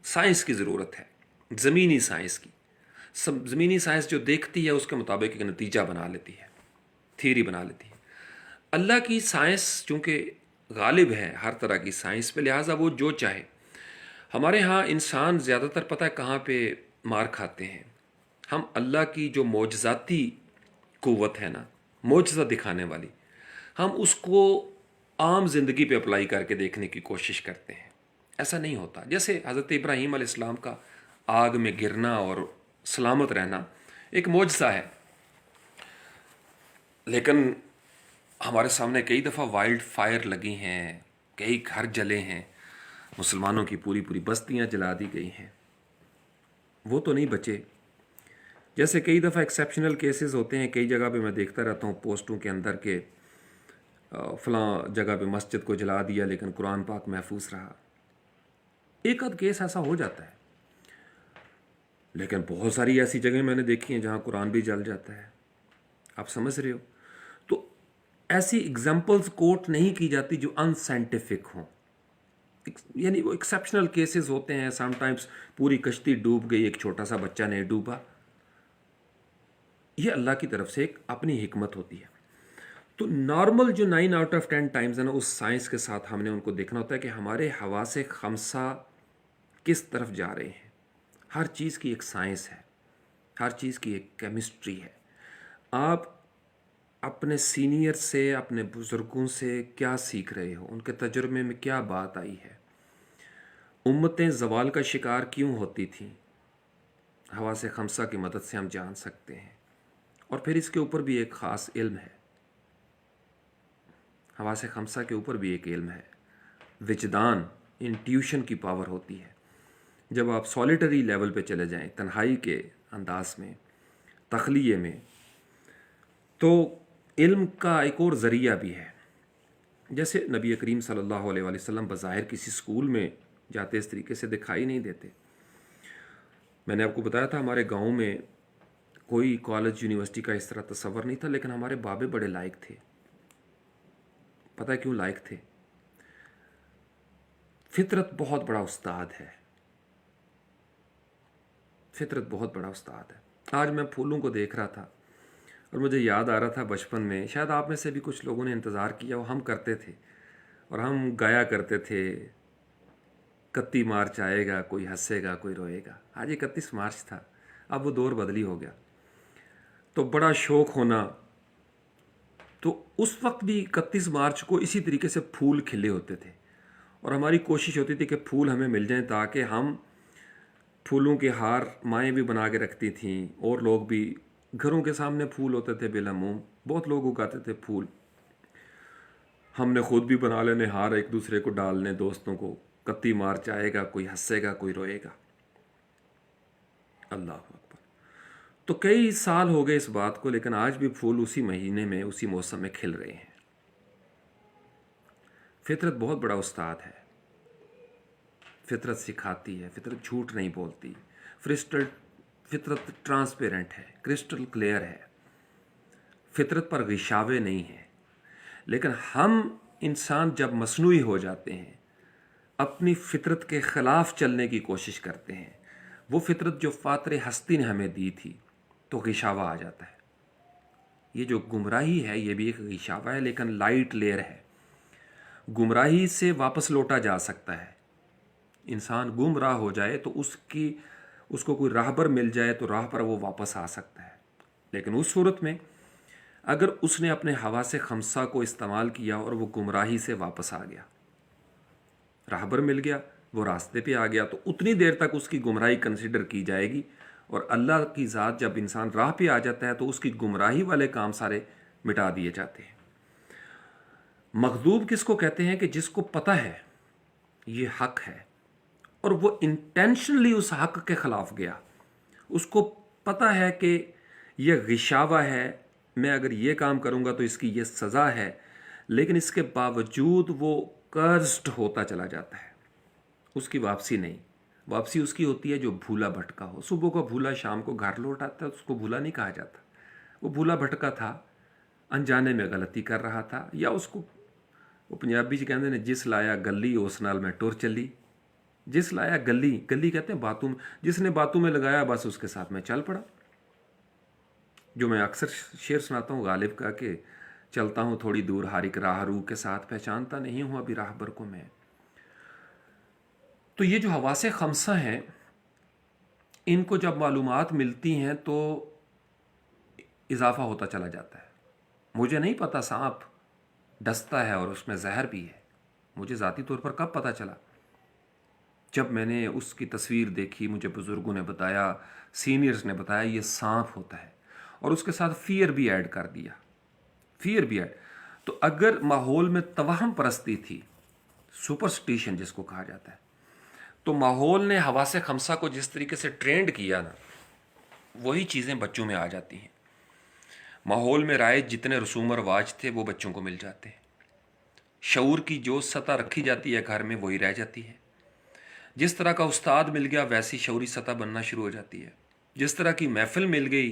سائنس کی ضرورت ہے، زمینی سائنس کی۔ زمینی سائنس جو دیکھتی ہے اس کے مطابق ایک نتیجہ بنا لیتی ہے، تھیوری بنا لیتی ہے۔ اللہ کی سائنس چونکہ غالب ہے ہر طرح کی سائنس پہ، لہٰذا وہ جو چاہے۔ ہمارے ہاں انسان زیادہ تر پتہ ہے کہاں پہ مار کھاتے ہیں؟ ہم اللہ کی جو معجزاتی قوت ہے نا، معجزہ دکھانے والی، ہم اس کو عام زندگی پہ اپلائی کر کے دیکھنے کی کوشش کرتے ہیں۔ ایسا نہیں ہوتا۔ جیسے حضرت ابراہیم علیہ السلام کا آگ میں گرنا اور سلامت رہنا ایک معجزہ ہے، لیکن ہمارے سامنے کئی دفعہ وائلڈ فائر لگی ہیں، کئی گھر جلے ہیں، مسلمانوں کی پوری بستیاں جلا دی گئی ہیں، وہ تو نہیں بچے۔ جیسے کئی دفعہ ایکسیپشنل کیسز ہوتے ہیں، کئی جگہ پہ میں دیکھتا رہتا ہوں پوسٹوں کے اندر کہ فلاں جگہ پہ مسجد کو جلا دیا لیکن قرآن پاک محفوظ رہا۔ ایک آدھ کیس ایسا ہو جاتا ہے، لیکن بہت ساری ایسی جگہیں میں نے دیکھی ہیں جہاں قرآن بھی جل جاتا ہے۔ آپ سمجھ رہے ہو؟ تو ایسی ایگزامپلز کوٹ نہیں کی جاتی جو ان سائنٹیفک ہوں، یعنی وہ ایکسیپشنل کیسز ہوتے ہیں۔ سم ٹائمز پوری کشتی ڈوب گئی، ایک چھوٹا سا بچہ نہیں ڈوبا۔ یہ اللہ کی طرف سے ایک اپنی حکمت ہوتی ہے۔ تو نارمل جو 9 آؤٹ آف 10 ٹائمز ہے نا، اس سائنس کے ساتھ ہم نے ان کو دیکھنا ہوتا ہے کہ ہمارے حواس خمسہ کس طرف جا رہے ہیں۔ ہر چیز کی ایک سائنس ہے، ہر چیز کی ایک کیمسٹری ہے۔ آپ اپنے سینئر سے، اپنے بزرگوں سے کیا سیکھ رہے ہو، ان کے تجربے میں کیا بات آئی ہے؟ امتیں زوال کا شکار کیوں ہوتی تھیں؟ حواس خمسہ کی مدد سے ہم جان سکتے ہیں۔ اور پھر اس کے اوپر بھی ایک خاص علم ہے، حواس خمسہ کے اوپر بھی ایک علم ہے، وجدان، انٹیوشن کی پاور ہوتی ہے۔ جب آپ سولیٹری لیول پہ چلے جائیں، تنہائی کے انداز میں، تخلیے میں، تو علم کا ایک اور ذریعہ بھی ہے۔ جیسے نبی کریم صلی اللہ علیہ وسلم بظاہر کسی اسکول میں جاتے اس طریقے سے دکھائی نہیں دیتے. میں نے آپ کو بتایا تھا ہمارے گاؤں میں کوئی کالج یونیورسٹی کا اس طرح تصور نہیں تھا، لیکن ہمارے بابے بڑے لائق تھے. پتہ ہے کیوں لائق تھے؟ فطرت بہت بڑا استاد ہے. فطرت بہت بڑا استاد ہے. آج میں پھولوں کو دیکھ رہا تھا اور مجھے یاد آ رہا تھا بچپن میں، شاید آپ میں سے بھی کچھ لوگوں نے انتظار کیا وہ ہم کرتے تھے اور ہم گایا کرتے تھے، 31 مارچ آئے گا، کوئی ہنسے گا کوئی روئے گا. آج 31 مارچ تھا، اب وہ دور بدلی ہو گیا. تو بڑا شوق ہونا. تو اس وقت بھی 31 مارچ کو اسی طریقے سے پھول کھلے ہوتے تھے اور ہماری کوشش ہوتی تھی کہ پھول ہمیں مل جائیں تاکہ ہم پھولوں کے ہار، مائیں بھی بنا کے رکھتی تھیں اور لوگ بھی، گھروں کے سامنے پھول ہوتے تھے بالعموم، بہت لوگ اگاتے تھے پھول. ہم نے خود بھی بنا لینے ہار، ایک دوسرے کو ڈالنے دوستوں کو، 31 مارچ آئے گا، کوئی ہنسے گا کوئی روئے گا. اللہ اکبر. تو کئی سال ہو گئے اس بات کو، لیکن آج بھی پھول اسی مہینے میں اسی موسم میں کھل رہے ہیں. فطرت بہت بڑا استاد ہے. فطرت سکھاتی ہے، فطرت جھوٹ نہیں بولتی. فطرت ٹرانسپیرنٹ ہے، کرسٹل کلیئر ہے. فطرت پر غشاوے نہیں ہیں. لیکن ہم انسان جب مصنوعی ہو جاتے ہیں، اپنی فطرت کے خلاف چلنے کی کوشش کرتے ہیں، وہ فطرت جو فاطر ہستی نے ہمیں دی تھی، تو غشاوہ آ جاتا ہے. یہ جو گمراہی ہے یہ بھی ایک غشاوہ ہے، لیکن لائٹ لیئر ہے. گمراہی سے واپس لوٹا جا سکتا ہے. انسان گمراہ ہو جائے تو اس کو کوئی راہبر مل جائے تو راہ پر وہ واپس آ سکتا ہے. لیکن اس صورت میں اگر اس نے اپنے حواس خمسہ کو استعمال کیا اور وہ گمراہی سے واپس آ گیا، راہبر مل گیا، وہ راستے پہ آ گیا، تو اتنی دیر تک اس کی گمراہی کنسیڈر کی جائے گی. اور اللہ کی ذات جب انسان راہ پہ آ جاتا ہے تو اس کی گمراہی والے کام سارے مٹا دیے جاتے ہیں. مغضوب کس کو کہتے ہیں؟ کہ جس کو پتہ ہے یہ حق ہے اور وہ انٹینشنلی اس حق کے خلاف گیا. اس کو پتہ ہے کہ یہ غشاوہ ہے، میں اگر یہ کام کروں گا تو اس کی یہ سزا ہے، لیکن اس کے باوجود وہ کرسڈ ہوتا چلا جاتا ہے. اس کی واپسی نہیں. واپسی اس کی ہوتی ہے جو بھولا بھٹکا ہو. صبح کو بھولا شام کو گھر لوٹ آتا ہے، اس کو بھولا نہیں کہا جاتا. وہ بھولا بھٹکا تھا، انجانے میں غلطی کر رہا تھا، یا اس کو وہ پنجابی جی کہتے ہیں جس لایا گلی اس نال میں ٹر چلی. جس لایا گلی کہتے ہیں باتوں میں، جس نے باتوں میں لگایا بس اس کے ساتھ میں چل پڑا. جو میں اکثر شعر سناتا ہوں غالب کا کہ چلتا ہوں تھوڑی دور ہر ایک راہ رو کے ساتھ، پہچانتا نہیں ہوں ابھی راہبر کو میں. تو یہ جو حواس خمسہ ہیں، ان کو جب معلومات ملتی ہیں تو اضافہ ہوتا چلا جاتا ہے. مجھے نہیں پتا سانپ ڈستا ہے اور اس میں زہر بھی ہے. مجھے ذاتی طور پر کب پتہ چلا؟ جب میں نے اس کی تصویر دیکھی، مجھے بزرگوں نے بتایا، سینئرز نے بتایا یہ سانپ ہوتا ہے، اور اس کے ساتھ فیئر بھی ایڈ کر دیا. فیئر بھی ایڈ. تو اگر ماحول میں توہم پرستی تھی، سپرسٹیشن جس کو کہا جاتا ہے، تو ماحول نے حواس خمسہ کو جس طریقے سے ٹرینڈ کیا نا، وہی چیزیں بچوں میں آ جاتی ہیں. ماحول میں رائج جتنے رسوم و رواج تھے وہ بچوں کو مل جاتے ہیں. شعور کی جو سطح رکھی جاتی ہے گھر میں وہی رہ جاتی ہے. جس طرح کا استاد مل گیا ویسی شعوری سطح بننا شروع ہو جاتی ہے. جس طرح کی محفل مل گئی،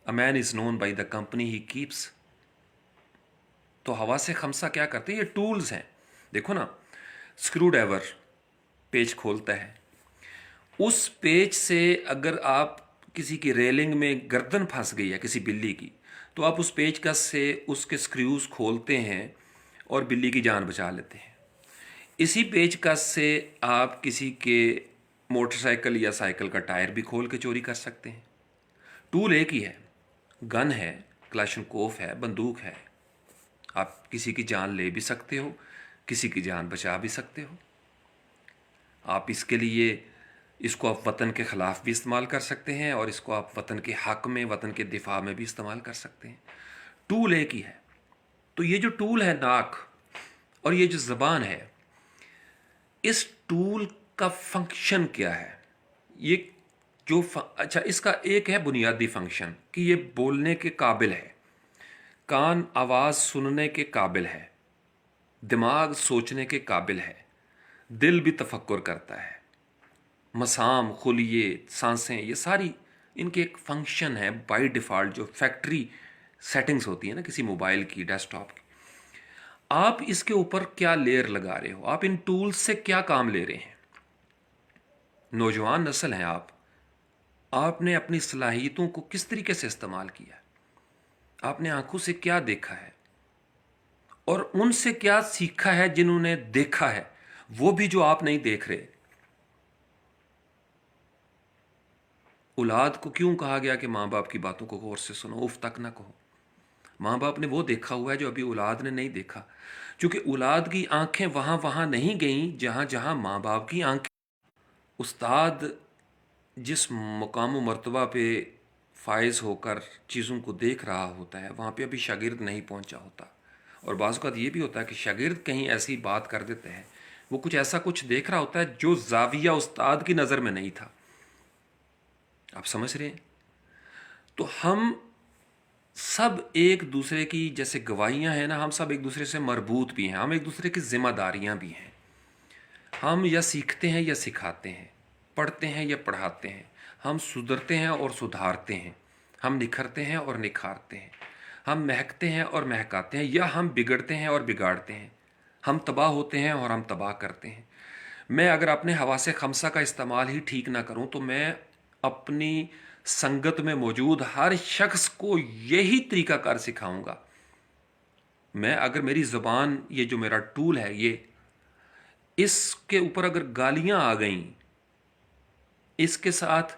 a man is known by the company he keeps. تو حواس خمسہ کیا کرتے ہیں؟ یہ ٹولز ہیں. دیکھو نا، اسکرو ڈرائیور پیچ کھولتا ہے، اس پیچ سے اگر آپ کسی کی ریلنگ میں گردن پھنس گئی ہے کسی بلی کی، تو آپ اس پیچ کس سے اس کے سکریوز کھولتے ہیں اور بلی کی جان بچا لیتے ہیں. اسی پیچ کس سے آپ کسی کے موٹر سائیکل یا سائیکل کا ٹائر بھی کھول کے چوری کر سکتے ہیں. ٹول ایک ہی ہے، گن ہے، کلاشن کوف ہے، بندوق ہے. آپ کسی کی جان لے بھی سکتے ہو، کسی کی جان بچا بھی سکتے ہو. آپ اس کے لیے اس کو آپ وطن کے خلاف بھی استعمال کر سکتے ہیں، اور اس کو آپ وطن کے حق میں، وطن کے دفاع میں بھی استعمال کر سکتے ہیں. ٹول ایک ہی ہے. تو یہ جو ٹول ہے ناک اور یہ جو زبان ہے، اس ٹول کا فنکشن کیا ہے؟ یہ جو اچھا، اس کا ایک ہے بنیادی فنکشن کہ یہ بولنے کے قابل ہے، کان آواز سننے کے قابل ہے. دماغ سوچنے کے قابل ہے، دل بھی تفکر کرتا ہے، مسام، خلیے، سانسیں، یہ ساری ان کے ایک فنکشن ہے بائی ڈیفالٹ، جو فیکٹری سیٹنگز ہوتی ہیں نا کسی موبائل کی، ڈیسک ٹاپ کی. آپ اس کے اوپر کیا لیئر لگا رہے ہو، آپ ان ٹولز سے کیا کام لے رہے ہیں. نوجوان نسل ہیں آپ نے اپنی صلاحیتوں کو کس طریقے سے استعمال کیا، آپ نے آنکھوں سے کیا دیکھا ہے اور ان سے کیا سیکھا ہے جنہوں نے دیکھا ہے، وہ بھی جو آپ نہیں دیکھ رہے. اولاد کو کیوں کہا گیا کہ ماں باپ کی باتوں کو غور سے سنو، اف تک نہ کہو. ماں باپ نے وہ دیکھا ہوا ہے جو ابھی اولاد نے نہیں دیکھا، کیونکہ اولاد کی آنکھیں وہاں نہیں گئیں جہاں جہاں ماں باپ کی آنکھیں. استاد جس مقام و مرتبہ پہ فائز ہو کر چیزوں کو دیکھ رہا ہوتا ہے، وہاں پہ ابھی شاگرد نہیں پہنچا ہوتا. اور بعض اوقات یہ بھی ہوتا ہے کہ شاگرد کہیں ایسی بات کر دیتے ہیں، وہ کچھ دیکھ رہا ہوتا ہے جو زاویہ استاد کی نظر میں نہیں تھا. آپ سمجھ رہے ہیں؟ تو ہم سب ایک دوسرے کی جیسے گواہیاں ہیں نا، ہم سب ایک دوسرے سے مربوط بھی ہیں، ہم ایک دوسرے کی ذمہ داریاں بھی ہیں. ہم یا سیکھتے ہیں یا سکھاتے ہیں، پڑھتے ہیں یا پڑھاتے ہیں، ہم سدھرتے ہیں اور سدھارتے ہیں، ہم نکھرتے ہیں اور نکھارتے ہیں، ہم مہکتے ہیں اور مہکاتے ہیں، یا ہم بگڑتے ہیں اور بگاڑتے ہیں، ہم تباہ ہوتے ہیں اور ہم تباہ کرتے ہیں. میں اگر اپنے حواس خمسہ کا استعمال ہی ٹھیک نہ کروں تو میں اپنی سنگت میں موجود ہر شخص کو یہی طریقہ کار سکھاؤں گا. میں اگر میری زبان، یہ جو میرا ٹول ہے، یہ اس کے اوپر اگر گالیاں آ گئیں، اس کے ساتھ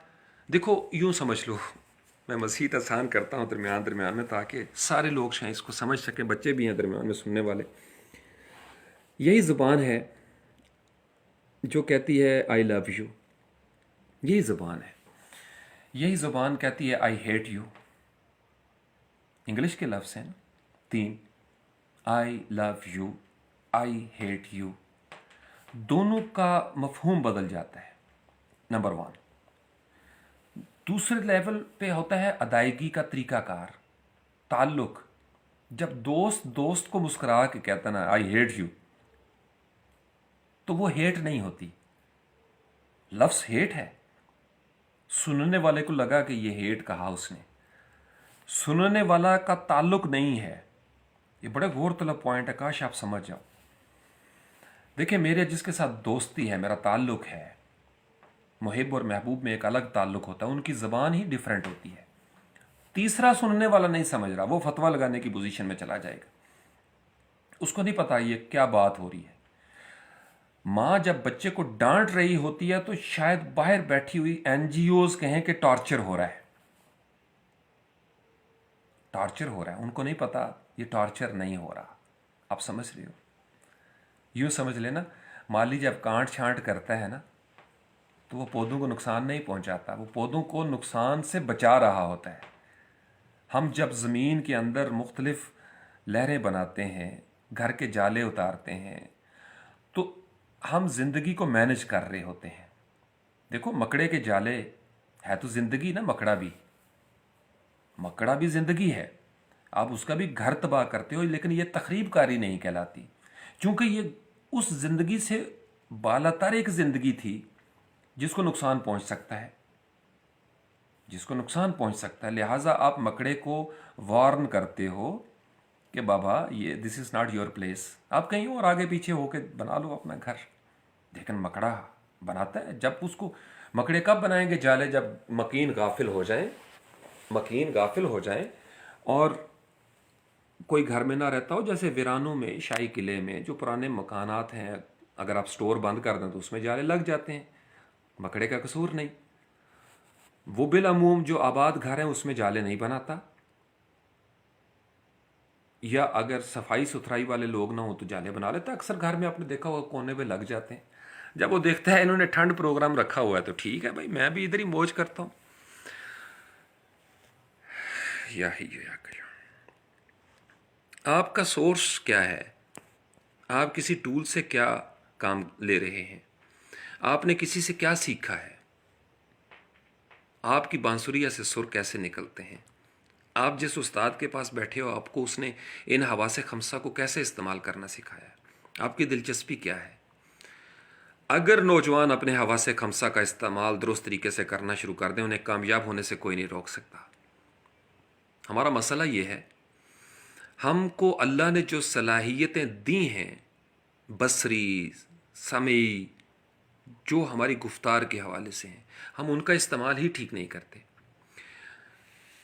دیکھو یوں سمجھ لو، میں مزید آسان کرتا ہوں درمیان میں تاکہ سارے لوگ شاید اس کو سمجھ سکیں، بچے بھی ہیں درمیان میں سننے والے. یہی زبان ہے جو کہتی ہے آئی لو یو، یہی زبان ہے. یہی زبان کہتی ہے آئی ہیٹ یو. انگلش کے لفظ ہیں 3، I love you, I hate you. دونوں کا مفہوم بدل جاتا ہے، نمبر 1. دوسرے لیول پہ ہوتا ہے ادائیگی کا طریقہ کار، تعلق. جب دوست کو مسکرا کے کہتا نا آئی ہیٹ یو، تو وہ ہیٹ نہیں ہوتی، لفظ ہیٹ ہے. سننے والے کو لگا کہ یہ ہیٹ کہا اس نے، سننے والا کا تعلق نہیں ہے. یہ بڑا غور طلب پوائنٹ ہے، کاش آپ سمجھ جاؤ. دیکھیں میرے جس کے ساتھ دوستی ہے، میرا تعلق ہے، محب اور محبوب میں ایک الگ تعلق ہوتا ہے، ان کی زبان ہی ڈیفرنٹ ہوتی ہے. تیسرا سننے والا نہیں سمجھ رہا، وہ فتویٰ لگانے کی پوزیشن میں چلا جائے گا، اس کو نہیں پتا یہ کیا بات ہو رہی ہے. ماں جب بچے کو ڈانٹ رہی ہوتی ہے تو شاید باہر بیٹھی ہوئی این جی اوز کہیں کہ ٹارچر ہو رہا ہے، ٹارچر ہو رہا ہے. ان کو نہیں پتا یہ ٹارچر نہیں ہو رہا. آپ سمجھ رہے ہو؟ یوں سمجھ لینا، مالی جب کانٹ چھانٹ کرتا ہے نا تو وہ پودوں کو نقصان نہیں پہنچاتا، وہ پودوں کو نقصان سے بچا رہا ہوتا ہے. ہم جب زمین کے اندر مختلف لہریں بناتے ہیں، گھر کے جالے اتارتے ہیں، تو ہم زندگی کو مینج کر رہے ہوتے ہیں. دیکھو مکڑے کے جالے ہے تو زندگی نا، مکڑا بھی زندگی ہے. آپ اس کا بھی گھر تباہ کرتے ہو، لیکن یہ تخریب کاری نہیں کہلاتی، کیونکہ یہ اس زندگی سے بالاتر ایک زندگی تھی جس کو نقصان پہنچ سکتا ہے، لہٰذا آپ مکڑے کو وارن کرتے ہو کہ بابا یہ دس از ناٹ یور پلیس، آپ کہیں اور آگے پیچھے ہو کے بنا لو اپنا گھر. لیکن مکڑا بناتا ہے. جب اس کو مکڑے کب بنائیں گے جالے؟ جب مکین غافل ہو جائیں اور کوئی گھر میں نہ رہتا ہو. جیسے ویرانوں میں، شاہی قلعے میں جو پرانے مکانات ہیں، اگر آپ سٹور بند کر دیں تو اس میں جالے لگ جاتے ہیں، مکڑے کا قصور نہیں. وہ بالعموم جو آباد گھر ہیں اس میں جالے نہیں بناتا، یا اگر صفائی ستھرائی والے لوگ نہ ہوں تو جالے بنا لیتا. اکثر گھر میں آپ نے دیکھا ہوگا کونے پہ لگ جاتے ہیں. جب وہ دیکھتا ہے انہوں نے ٹھنڈ پروگرام رکھا ہوا ہے تو ٹھیک ہے بھائی، میں بھی ادھر ہی موج کرتا ہوں. آپ کا سورس کیا ہے؟ آپ کسی ٹول سے کیا کام لے رہے ہیں؟ آپ نے کسی سے کیا سیکھا ہے؟ آپ کی بانسریہ سے سر کیسے نکلتے ہیں؟ آپ جس استاد کے پاس بیٹھے ہو، آپ کو اس نے ان حواس خمسہ کو کیسے استعمال کرنا سکھایا ہے؟ آپ کی دلچسپی کیا ہے؟ اگر نوجوان اپنے حواس خمسہ کا استعمال درست طریقے سے کرنا شروع کر دیں، انہیں کامیاب ہونے سے کوئی نہیں روک سکتا۔ ہمارا مسئلہ یہ ہے، ہم کو اللہ نے جو صلاحیتیں دی ہیں، بصری، سمعی، جو ہماری گفتار کے حوالے سے ہیں، ہم ان کا استعمال ہی ٹھیک نہیں کرتے۔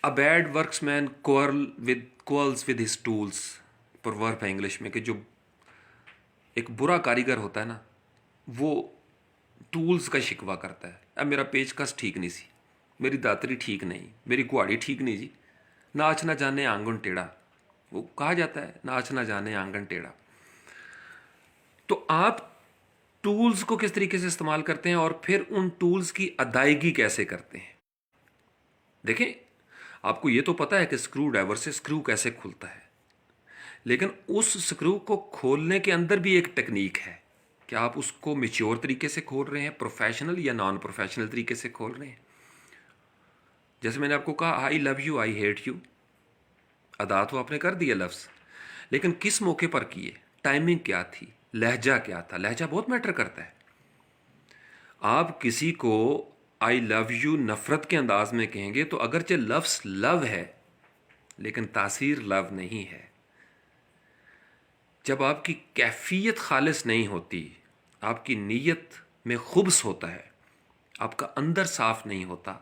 A bad workman quarrels with his tools، پرورب ہے انگلش میں، کہ جو ایک برا کاریگر ہوتا ہے نا، وہ ٹولز کا شکوہ کرتا ہے۔ اب میرا پیچ کس ٹھیک نہیں سی، میری داتری ٹھیک نہیں، میری کہاڑی ٹھیک نہیں جی، ناچ نہ جانے آنگن ٹیڑھا، وہ کہا جاتا ہے ناچ نہ جانے آنگن ٹیڑھا۔ تو آپ ٹولز کو کس طریقے سے استعمال کرتے ہیں اور پھر ان ٹولز کی ادائیگی کیسے کرتے ہیں؟ دیکھیں، آپ کو یہ تو پتہ ہے کہ اسکرو ڈرائیور سے اسکرو کیسے کھلتا ہے، لیکن اس اسکرو کو کھولنے کے اندر بھی ایک ٹیکنیک ہے کہ آپ اس کو میچور طریقے سے کھول رہے ہیں، پروفیشنل یا نان پروفیشنل طریقے سے کھول رہے ہیں۔ جیسے میں نے آپ کو کہا I love you, I hate you, ادا تو آپ نے کر دیا لفظ، لیکن کس موقع پر کیے، ٹائمنگ کیا تھی، لہجہ کیا تھا؟ لہجہ بہت میٹر کرتا ہے۔ آپ کسی کو آئی لو یو نفرت کے انداز میں کہیں گے تو اگرچہ لفظ لو ہے لیکن تاثیر لو نہیں ہے۔ جب آپ کی کیفیت خالص نہیں ہوتی، آپ کی نیت میں خبث ہوتا ہے، آپ کا اندر صاف نہیں ہوتا،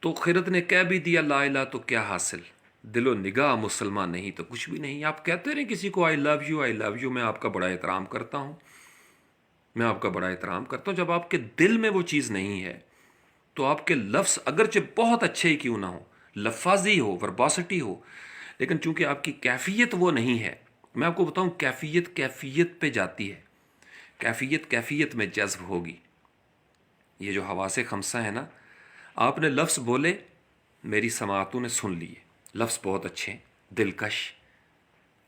تو خرد نے کہہ بھی دیا لا الہ تو کیا حاصل، دل و نگاہ مسلمان نہیں تو کچھ بھی نہیں۔ آپ کہتے رہیں کسی کو آئی love you, I love you, میں آپ کا بڑا احترام کرتا ہوں، میں آپ کا بڑا احترام کرتا ہوں، جب آپ کے دل میں وہ چیز نہیں ہے تو آپ کے لفظ اگرچہ بہت اچھے ہی کیوں نہ ہو، لفاظی ہو، ورباسٹی ہو، لیکن چونکہ آپ کی کیفیت وہ نہیں ہے۔ میں آپ کو بتاؤں، کیفیت کیفیت پہ جاتی ہے، کیفیت کیفیت میں جذب ہوگی۔ یہ جو حواس خمسہ ہے نا، آپ نے لفظ بولے، میری سماعتوں نے سن لیے، لفظ بہت اچھے ہیں، دلکش۔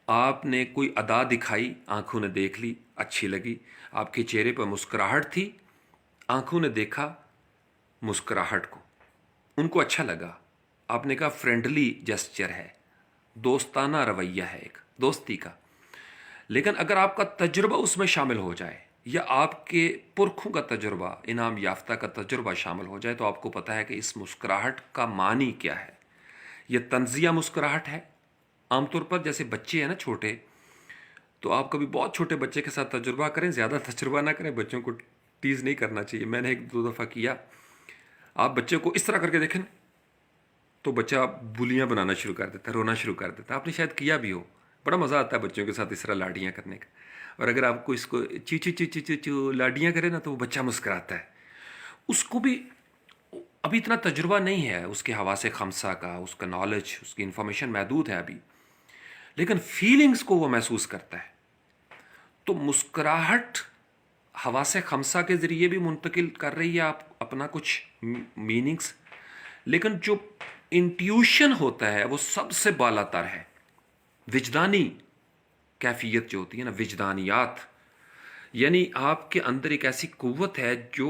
آپ نے کوئی ادا دکھائی، آنکھوں نے دیکھ لی، اچھی لگی، آپ کے چہرے پر مسکراہٹ تھی، آنکھوں نے دیکھا مسکراہٹ کو، ان کو اچھا لگا۔ آپ نے کہا فرینڈلی جسچر ہے، دوستانہ رویہ ہے، ایک دوستی کا۔ لیکن اگر آپ کا تجربہ اس میں شامل ہو جائے، یا آپ کے پرکھوں کا تجربہ، انعام یافتہ کا تجربہ شامل ہو جائے، تو آپ کو پتہ ہے کہ اس مسکراہٹ کا معنی کیا ہے۔ یہ طنزیہ مسکراہٹ ہے۔ عام طور پر جیسے بچے ہیں نا چھوٹے، تو آپ کبھی بہت چھوٹے بچے کے ساتھ تجربہ کریں، زیادہ تجربہ نہ کریں، بچوں کو ٹیز نہیں کرنا چاہیے۔ میں نے ایک دو دفعہ کیا، آپ بچے کو اس طرح کر کے دیکھیں تو بچہ بولیاں بنانا شروع کر دیتا ہے، رونا شروع کر دیتا ہے۔ آپ نے شاید کیا بھی ہو، بڑا مزہ آتا ہے بچوں کے ساتھ اس طرح لاڈیاں کرنے کا۔ اور اگر آپ کو اس کو چی چی چی چی چی چی لاڈیاں کرے نا تو وہ بچہ مسکراتا ہے۔ اس کو بھی ابھی اتنا تجربہ نہیں ہے، اس کے حواس خمسہ کا، اس کا نالج، اس کی انفارمیشن محدود ہے ابھی، لیکن فیلنگز کو وہ محسوس کرتا ہے۔ تو مسکراہٹ حواس خمسہ کے ذریعے بھی منتقل کر رہی ہے آپ اپنا کچھ میننگز، لیکن جو انٹیوشن ہوتا ہے وہ سب سے بالا تر ہے۔ وجدانی کیفیت جو ہوتی ہے نا، وجدانیات، یعنی آپ کے اندر ایک ایسی قوت ہے جو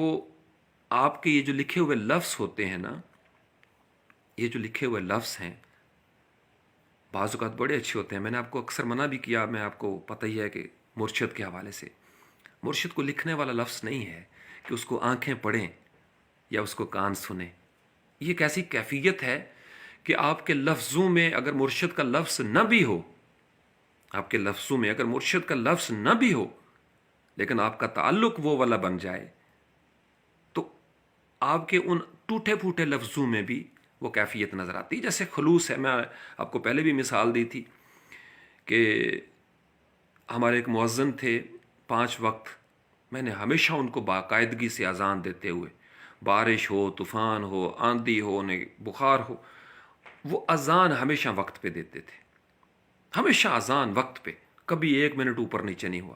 آپ کے یہ جو لکھے ہوئے لفظ ہوتے ہیں نا، یہ جو لکھے ہوئے لفظ ہیں بعض اوقات بڑے اچھے ہوتے ہیں۔ میں نے آپ کو اکثر منع بھی کیا، میں آپ کو پتہ ہی ہے کہ مرشد کے حوالے سے، مرشد کو لکھنے والا لفظ نہیں ہے کہ اس کو آنکھیں پڑھیں یا اس کو کان سنیں۔ یہ ایک ایسی کیفیت ہے کہ آپ کے لفظوں میں اگر مرشد کا لفظ نہ بھی ہو، آپ کے لفظوں میں اگر مرشد کا لفظ نہ بھی ہو، لیکن آپ کا تعلق وہ والا بن جائے، تو آپ کے ان ٹوٹے پھوٹے لفظوں میں بھی وہ کیفیت نظر آتی ہے۔ جیسے خلوص ہے، میں آپ کو پہلے بھی مثال دی تھی کہ ہمارے ایک مؤذن تھے 5 وقت، میں نے ہمیشہ ان کو باقاعدگی سے اذان دیتے ہوئے، بارش ہو، طوفان ہو، آندھی ہو، انہیں بخار ہو، وہ اذان ہمیشہ وقت پہ دیتے تھے، ہمیشہ اذان وقت پہ، کبھی 1 منٹ اوپر نیچے نہیں ہوا۔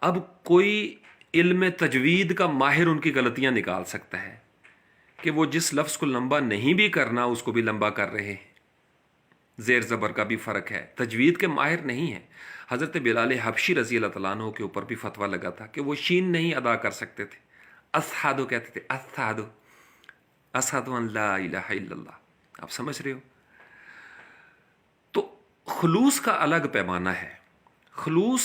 اب کوئی علم تجوید کا ماہر ان کی غلطیاں نکال سکتا ہے کہ وہ جس لفظ کو لمبا نہیں بھی کرنا اس کو بھی لمبا کر رہے ہیں، زیر زبر کا بھی فرق ہے، تجوید کے ماہر نہیں ہے۔ حضرت بلال حبشی رضی اللہ تعالیٰ عنہ کے اوپر بھی فتویٰ لگا تھا کہ وہ شین نہیں ادا کر سکتے تھے، اسحادو کہتے تھے، اسحادو، اسحادو ان لا الہ الا اللہ۔ آپ سمجھ رہے ہو؟ تو خلوص کا الگ پیمانہ ہے۔ خلوص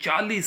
40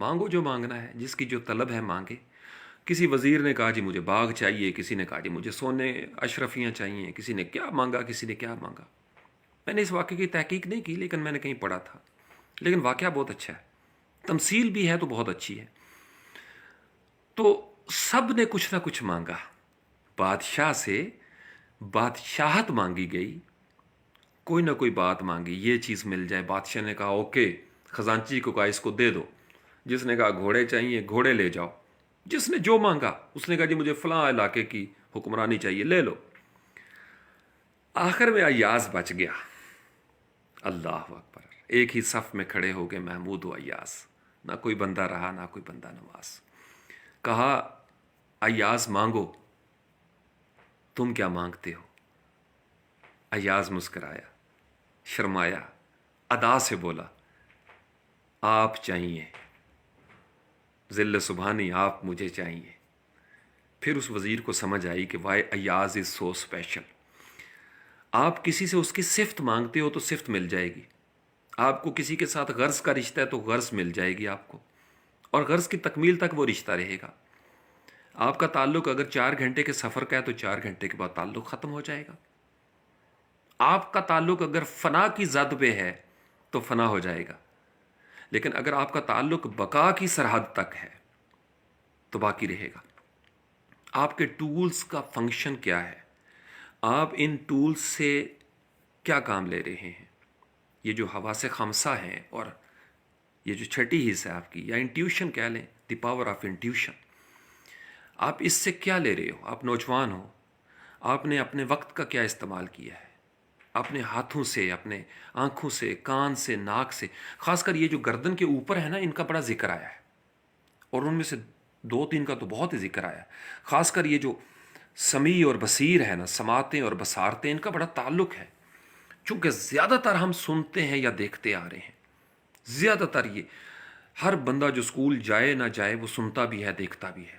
مانگو جو مانگنا ہے، جس کی جو طلب ہے مانگے۔ کسی وزیر نے کہا جی مجھے باغ چاہیے، کسی نے کہا جی مجھے سونے اشرفیاں چاہیے، کسی نے کیا مانگا، کسی نے کیا مانگا۔ میں نے اس واقعے کی تحقیق نہیں کی، لیکن میں نے کہیں پڑھا تھا، لیکن واقعہ بہت اچھا ہے، تمثیل بھی ہے تو بہت اچھی ہے۔ تو سب نے کچھ نہ کچھ مانگا، بادشاہ سے بادشاہت مانگی گئی، کوئی نہ کوئی بات مانگی، یہ چیز مل جائے۔ بادشاہ نے کہا اوکے، خزانچی کو کہا اس کو دے دو، جس نے کہا گھوڑے چاہیے گھوڑے لے جاؤ، جس نے جو مانگا، اس نے کہا جی مجھے فلاں علاقے کی حکمرانی چاہیے، لے لو۔ آخر میں ایاز بچ گیا۔ اللہ اکبر، ایک ہی صف میں کھڑے ہو گئے محمود و ایاز، نہ کوئی بندہ رہا نہ کوئی بندہ نواز۔ کہا ایاز مانگو، تم کیا مانگتے ہو؟ ایاز مسکرایا، شرمایا، ادا سے بولا آپ چاہیے، ذل سبحانی آپ مجھے چاہیے۔ پھر اس وزیر کو سمجھ آئی کہ وائی ایاز از سو اسپیشل۔ آپ کسی سے اس کی صفت مانگتے ہو تو صفت مل جائے گی، آپ کو کسی کے ساتھ غرض کا رشتہ ہے تو غرض مل جائے گی آپ کو، اور غرض کی تکمیل تک وہ رشتہ رہے گا۔ آپ کا تعلق اگر 4 گھنٹے کے سفر کا ہے تو 4 گھنٹے کے بعد تعلق ختم ہو جائے گا۔ آپ کا تعلق اگر فنا کی زد پہ ہے تو فنا ہو جائے گا، لیکن اگر آپ کا تعلق بقا کی سرحد تک ہے تو باقی رہے گا۔ آپ کے ٹولز کا فنکشن کیا ہے؟ آپ ان ٹولز سے کیا کام لے رہے ہیں؟ یہ جو حواس خمسہ ہیں اور یہ جو چھٹی حصہ ہے آپ کی، یا انٹیوشن کہہ لیں، دی پاور آف انٹیوشن، آپ اس سے کیا لے رہے ہو؟ آپ نوجوان ہو، آپ نے اپنے وقت کا کیا استعمال کیا ہے؟ اپنے ہاتھوں سے، اپنے آنکھوں سے، کان سے، ناک سے، خاص کر یہ جو گردن کے اوپر ہے نا، ان کا بڑا ذکر آیا ہے، اور ان میں سے 2-3 کا تو بہت ہی ذکر آیا ہے۔ خاص کر یہ جو سمیع اور بصیر ہے نا، سماعتیں اور بصارتیں، ان کا بڑا تعلق ہے، چونکہ زیادہ تر ہم سنتے ہیں یا دیکھتے آ رہے ہیں۔ زیادہ تر یہ ہر بندہ جو اسکول جائے نہ جائے وہ سنتا بھی ہے، دیکھتا بھی ہے۔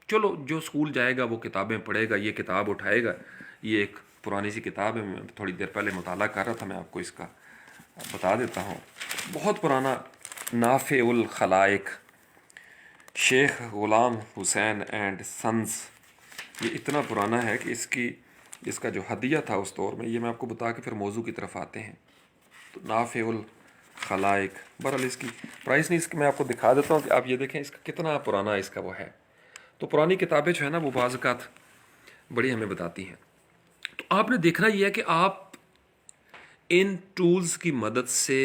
چلو جو اسکول جائے گا وہ کتابیں پڑھے گا، یہ کتاب اٹھائے گا، یہ ایک پرانی سی کتاب ہے، میں تھوڑی دیر پہلے مطالعہ کر رہا تھا، میں آپ کو اس کا بتا دیتا ہوں۔ بہت پرانا، نافع الخلائق، شیخ غلام حسین اینڈ سنز، یہ اتنا پرانا ہے کہ اس کا جو ہدیہ تھا اس دور میں، یہ میں آپ کو بتا کے پھر موضوع کی طرف آتے ہیں۔ تو نافع الخلائق، بہرحال اس کی پرائس نہیں، اس کی میں آپ کو دکھا دیتا ہوں کہ آپ یہ دیکھیں اس کا کتنا پرانا اس کا وہ ہے۔ تو پرانی کتابیں جو ہے نا وہ بعض اوقات بڑی ہمیں بتاتی ہیں۔ تو آپ نے دیکھنا یہ ہے کہ آپ ان ٹولز کی مدد سے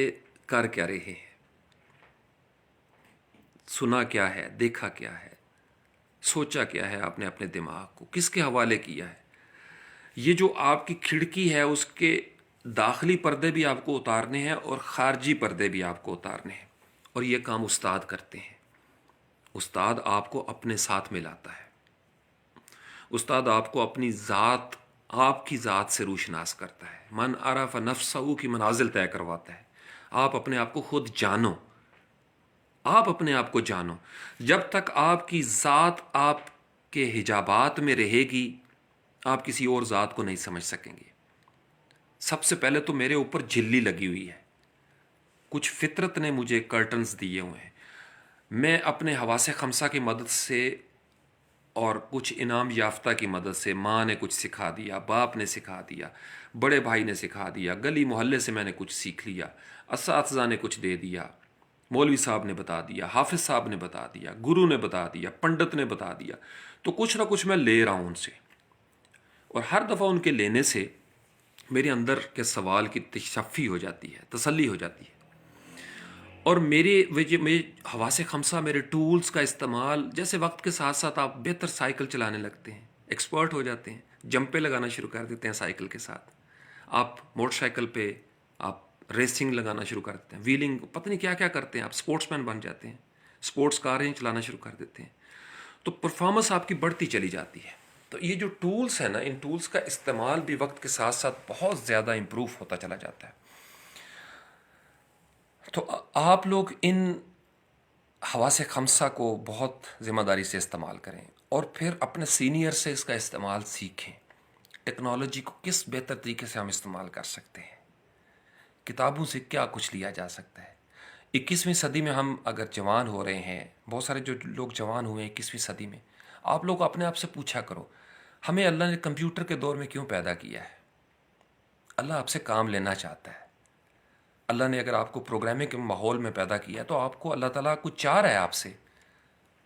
کر کیا رہے ہیں، سنا کیا ہے، دیکھا کیا ہے، سوچا کیا ہے، آپ نے اپنے دماغ کو کس کے حوالے کیا ہے۔ یہ جو آپ کی کھڑکی ہے اس کے داخلی پردے بھی آپ کو اتارنے ہیں اور خارجی پردے بھی آپ کو اتارنے ہیں، اور یہ کام استاد کرتے ہیں۔ استاد آپ کو اپنے ساتھ ملاتا ہے، استاد آپ کو اپنی ذات، آپ کی ذات سے روشناس کرتا ہے، من عرف نفسہ کی منازل طے کرواتا ہے۔ آپ اپنے آپ کو خود جانو، آپ اپنے آپ کو جانو۔ جب تک آپ کی ذات آپ کے حجابات میں رہے گی، آپ کسی اور ذات کو نہیں سمجھ سکیں گے۔ سب سے پہلے تو میرے اوپر جھلی لگی ہوئی ہے، کچھ فطرت نے مجھے کرٹنز دیے ہوئے ہیں، میں اپنے حواس خمسہ کی مدد سے اور کچھ انعام یافتہ کی مدد سے، ماں نے کچھ سکھا دیا، باپ نے سکھا دیا، بڑے بھائی نے سکھا دیا، گلی محلے سے میں نے کچھ سیکھ لیا، اساتذہ نے کچھ دے دیا، مولوی صاحب نے بتا دیا، حافظ صاحب نے بتا دیا، گرو نے بتا دیا، پنڈت نے بتا دیا، تو کچھ نہ کچھ میں لے رہا ہوں ان سے، اور ہر دفعہ ان کے لینے سے میرے اندر کے سوال کی تشفی ہو جاتی ہے، تسلی ہو جاتی ہے، اور میرے حواس خمسہ، میرے ٹولز کا استعمال، جیسے وقت کے ساتھ ساتھ آپ بہتر سائیکل چلانے لگتے ہیں، ایکسپرٹ ہو جاتے ہیں، جمپیں لگانا شروع کر دیتے ہیں سائیکل کے ساتھ، آپ موٹر سائیکل پہ آپ ریسنگ لگانا شروع کر دیتے ہیں، ویلنگ، پتہ نہیں کیا کیا کرتے ہیں، آپ سپورٹس مین بن جاتے ہیں، سپورٹس کاریں چلانا شروع کر دیتے ہیں، تو پرفارمنس آپ کی بڑھتی چلی جاتی ہے۔ تو یہ جو ٹولز ہیں نا، ان ٹولز کا استعمال بھی وقت کے ساتھ ساتھ بہت زیادہ امپروو ہوتا چلا جاتا ہے۔ تو آپ لوگ ان حواس خمسہ کو بہت ذمہ داری سے استعمال کریں، اور پھر اپنے سینئر سے اس کا استعمال سیکھیں۔ ٹیکنالوجی کو کس بہتر طریقے سے ہم استعمال کر سکتے ہیں، کتابوں سے کیا کچھ لیا جا سکتا ہے، 21ویں صدی میں ہم اگر جوان ہو رہے ہیں، بہت سارے جو لوگ جوان ہوئے ہیں 21ویں صدی میں، آپ لوگ اپنے آپ سے پوچھا کرو، ہمیں اللہ نے کمپیوٹر کے دور میں کیوں پیدا کیا ہے؟ اللہ آپ سے کام لینا چاہتا ہے۔ اللہ نے اگر آپ کو پروگرامنگ کے ماحول میں پیدا کیا تو آپ کو اللہ تعالیٰ کچھ چاہ رہا ہے آپ سے۔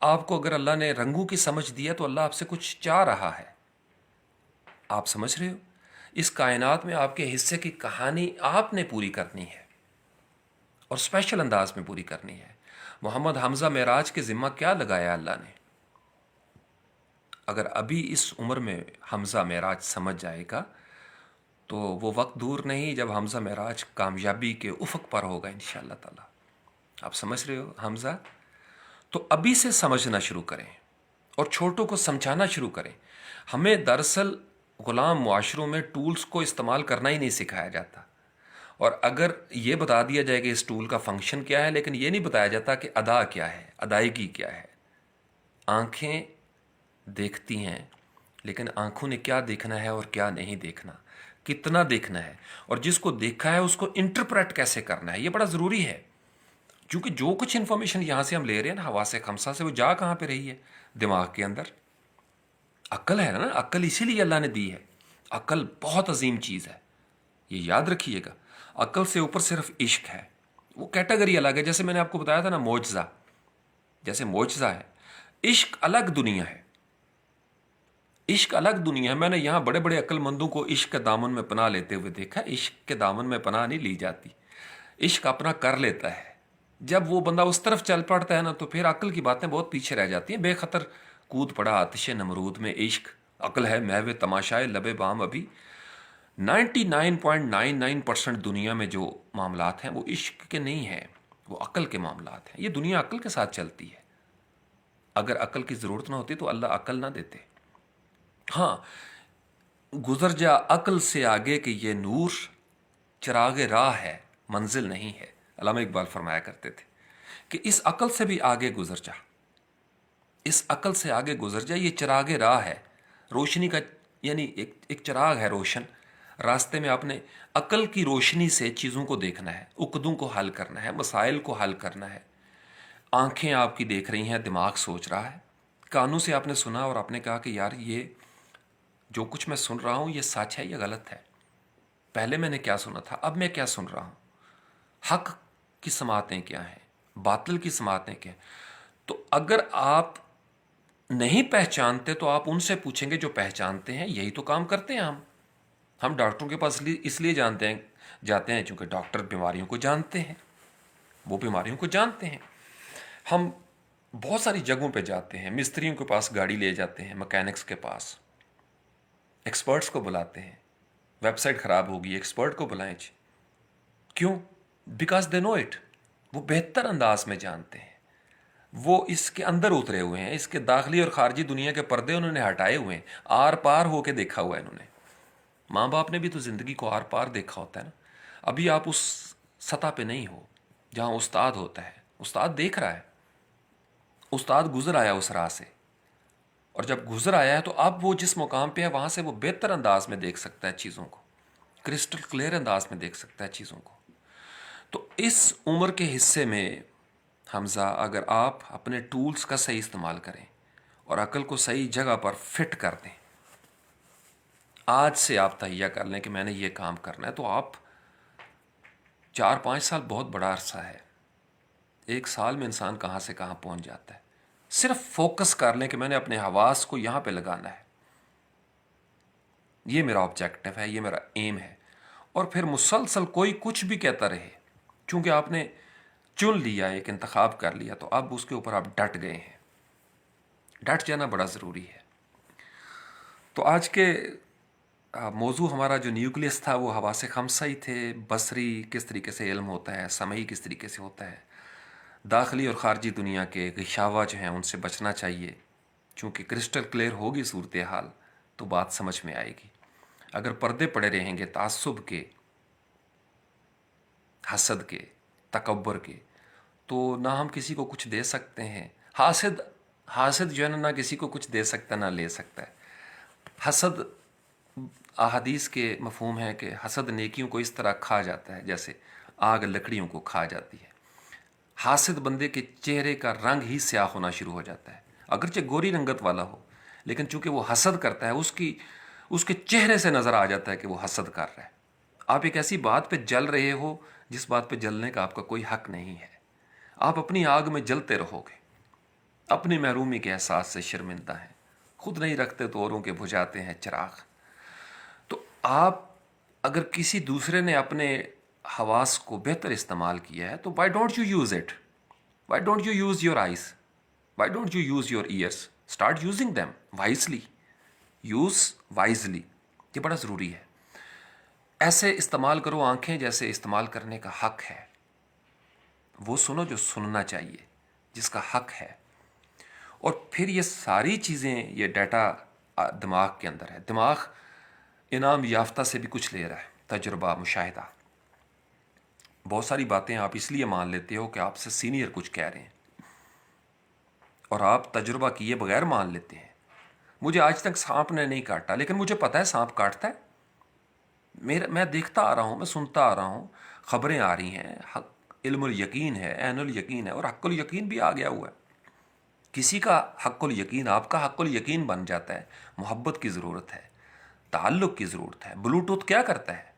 آپ کو اگر اللہ نے رنگوں کی سمجھ دی ہے تو اللہ آپ سے کچھ چاہ رہا ہے۔ آپ سمجھ رہے ہو؟ اس کائنات میں آپ کے حصے کی کہانی آپ نے پوری کرنی ہے، اور اسپیشل انداز میں پوری کرنی ہے۔ محمد حمزہ معراج کے ذمہ کیا لگایا اللہ نے؟ اگر ابھی اس عمر میں حمزہ معراج سمجھ جائے گا تو وہ وقت دور نہیں جب حمزہ معراج کامیابی کے افق پر ہوگا انشاءاللہ تعالی۔ آپ سمجھ رہے ہو حمزہ؟ تو ابھی سے سمجھنا شروع کریں اور چھوٹوں کو سمجھانا شروع کریں۔ ہمیں دراصل غلام معاشروں میں ٹولز کو استعمال کرنا ہی نہیں سکھایا جاتا، اور اگر یہ بتا دیا جائے کہ اس ٹول کا فنکشن کیا ہے، لیکن یہ نہیں بتایا جاتا کہ ادا کیا ہے، ادائیگی کیا ہے۔ آنکھیں دیکھتی ہیں، لیکن آنکھوں نے کیا دیکھنا ہے اور کیا نہیں دیکھنا، کتنا دیکھنا ہے، اور جس کو دیکھا ہے اس کو انٹرپریٹ کیسے کرنا ہے، یہ بڑا ضروری ہے۔ کیونکہ جو کچھ انفارمیشن یہاں سے ہم لے رہے ہیں نا حواس خمسہ سے، وہ جا کہاں پہ رہی ہے؟ دماغ کے اندر۔ عقل ہے نا، عقل اسی لیے اللہ نے دی ہے۔ عقل بہت عظیم چیز ہے، یہ یاد رکھیے گا۔ عقل سے اوپر صرف عشق ہے، وہ کیٹیگری الگ ہے۔ جیسے میں نے آپ کو بتایا تھا نا معجزہ، جیسے معجزہ ہے، عشق الگ دنیا ہے۔ عشق الگ دنیا ہے۔ میں نے یہاں بڑے بڑے عقل مندوں کو عشق کے دامن میں پناہ لیتے ہوئے دیکھا۔ عشق کے دامن میں پناہ نہیں لی جاتی، عشق اپنا کر لیتا ہے۔ جب وہ بندہ اس طرف چل پڑتا ہے نا تو پھر عقل کی باتیں بہت پیچھے رہ جاتی ہیں۔ بے خطر کود پڑا آتش نمرود میں عشق، عقل ہے محو تماشائے لب بام ابھی۔ 99.99% دنیا میں جو معاملات ہیں وہ عشق کے نہیں ہیں، وہ عقل کے معاملات ہیں۔ یہ دنیا عقل کے ساتھ چلتی ہے۔ اگر عقل کی ضرورت نہ ہوتی تو اللہ عقل نہ دیتے۔ ہاں، گزر جا عقل سے آگے کہ یہ نور چراغ راہ ہے، منزل نہیں ہے۔ علامہ اقبال فرمایا کرتے تھے کہ اس عقل سے بھی آگے گزر جا، اس عقل سے آگے گزر جا، یہ چراغ راہ ہے، روشنی کا، یعنی ایک چراغ ہے روشن راستے میں۔ آپ نے عقل کی روشنی سے چیزوں کو دیکھنا ہے، عقدوں کو حل کرنا ہے، مسائل کو حل کرنا ہے۔ آنکھیں آپ کی دیکھ رہی ہیں، دماغ سوچ رہا ہے، کانوں سے آپ نے سنا اور آپ نے کہا کہ یار یہ جو کچھ میں سن رہا ہوں یہ سچ ہے یا غلط ہے؟ پہلے میں نے کیا سنا تھا، اب میں کیا سن رہا ہوں؟ حق کی سماعتیں کیا ہیں، باطل کی سماعتیں کیا ہیں؟ تو اگر آپ نہیں پہچانتے تو آپ ان سے پوچھیں گے جو پہچانتے ہیں۔ یہی تو کام کرتے ہیں ہم ڈاکٹروں کے پاس اس لیے جاتے ہیں چونکہ ڈاکٹر بیماریوں کو جانتے ہیں، وہ بیماریوں کو جانتے ہیں۔ ہم بہت ساری جگہوں پہ جاتے ہیں، مستریوں کے پاس گاڑی لے جاتے ہیں، مکینکس کے پاس، ایکسپرٹس کو بلاتے ہیں۔ ویب سائٹ خراب ہوگی، ایکسپرٹ کو بلائیں جی۔ کیوں؟ بیکاز دے نو اٹ، وہ بہتر انداز میں جانتے ہیں، وہ اس کے اندر اترے ہوئے ہیں، اس کے داخلی اور خارجی دنیا کے پردے انہوں نے ہٹائے ہوئے ہیں، آر پار ہو کے دیکھا ہوا ہے انہوں نے۔ ماں باپ نے بھی تو زندگی کو آر پار دیکھا ہوتا ہے نا۔ ابھی آپ اس سطح پہ نہیں ہو جہاں استاد ہوتا ہے، استاد دیکھ رہا ہے، استاد گزر آیا اس راہ سے، اور جب گزر آیا ہے تو اب وہ جس مقام پہ ہے وہاں سے وہ بہتر انداز میں دیکھ سکتا ہے چیزوں کو، کرسٹل کلیئر انداز میں دیکھ سکتا ہے چیزوں کو۔ تو اس عمر کے حصے میں حمزہ، اگر آپ اپنے ٹولز کا صحیح استعمال کریں اور عقل کو صحیح جگہ پر فٹ کر دیں، آج سے آپ تہیہ کر لیں کہ میں نے یہ کام کرنا ہے، تو آپ 4-5 سال بہت بڑا عرصہ ہے۔ 1 سال میں انسان کہاں سے کہاں پہنچ جاتا ہے۔ صرف فوکس کر لیں کہ میں نے اپنے حواس کو یہاں پہ لگانا ہے، یہ میرا آبجیکٹو ہے، یہ میرا ایم ہے، اور پھر مسلسل کوئی کچھ بھی کہتا رہے، چونکہ آپ نے چن لیا، ایک انتخاب کر لیا، تو اب اس کے اوپر آپ ڈٹ گئے ہیں۔ ڈٹ جانا بڑا ضروری ہے۔ تو آج کے موضوع ہمارا جو نیوکلیس تھا وہ حواس خمسہ ہی تھے۔ بصری کس طریقے سے علم ہوتا ہے، سمعی کس طریقے سے ہوتا ہے، داخلی اور خارجی دنیا کے غشاوہ جو ہیں ان سے بچنا چاہیے۔ چونکہ کرسٹل کلیئر ہوگی صورتحال تو بات سمجھ میں آئے گی۔ اگر پردے پڑے رہیں گے تعصب کے، حسد کے، تکبر کے، تو نہ ہم کسی کو کچھ دے سکتے ہیں۔ حاسد جو ہے نہ کسی کو کچھ دے سکتا نہ لے سکتا ہے۔ حسد، احادیث کے مفہوم ہے کہ حسد نیکیوں کو اس طرح کھا جاتا ہے جیسے آگ لکڑیوں کو کھا جاتی ہے۔ حاسد بندے کے چہرے کا رنگ ہی سیاہ ہونا شروع ہو جاتا ہے، اگرچہ گوری رنگت والا ہو، لیکن چونکہ وہ حسد کرتا ہے، اس کے چہرے سے نظر آ جاتا ہے کہ وہ حسد کر رہا ہے۔ آپ ایک ایسی بات پہ جل رہے ہو جس بات پہ جلنے کا آپ کا کوئی حق نہیں ہے، آپ اپنی آگ میں جلتے رہو گے، اپنی محرومی کے احساس سے شرمندہ ہیں، خود نہیں رکھتے تو اوروں کے بجھاتے ہیں چراغ۔ تو آپ اگر کسی دوسرے نے اپنے حواس کو بہتر استعمال کیا ہے تو why don't you use it? Why don't you use your eyes? Why don't you use your ears? Start using them wisely, use wisely, یہ بڑا ضروری ہے۔ ایسے استعمال کرو آنکھیں جیسے استعمال کرنے کا حق ہے، وہ سنو جو سننا چاہیے، جس کا حق ہے، اور پھر یہ ساری چیزیں، یہ ڈیٹا دماغ کے اندر ہے۔ دماغ انعام یافتہ سے بھی کچھ لے رہا ہے، تجربہ، مشاہدہ۔ بہت ساری باتیں آپ اس لیے مان لیتے ہو کہ آپ سے سینئر کچھ کہہ رہے ہیں، اور آپ تجربہ کیے بغیر مان لیتے ہیں۔ مجھے آج تک سانپ نے نہیں کاٹا، لیکن مجھے پتہ ہے سانپ کاٹتا ہے، میں دیکھتا آ رہا ہوں، میں سنتا آ رہا ہوں، خبریں آ رہی ہیں، علم الیقین ہے، عین الیقین ہے، اور حق الیقین بھی آ گیا ہوا ہے۔ کسی کا حق الیقین آپ کا حق الیقین بن جاتا ہے۔ محبت کی ضرورت ہے، تعلق کی ضرورت ہے۔ بلوٹوتھ کیا کرتا ہے؟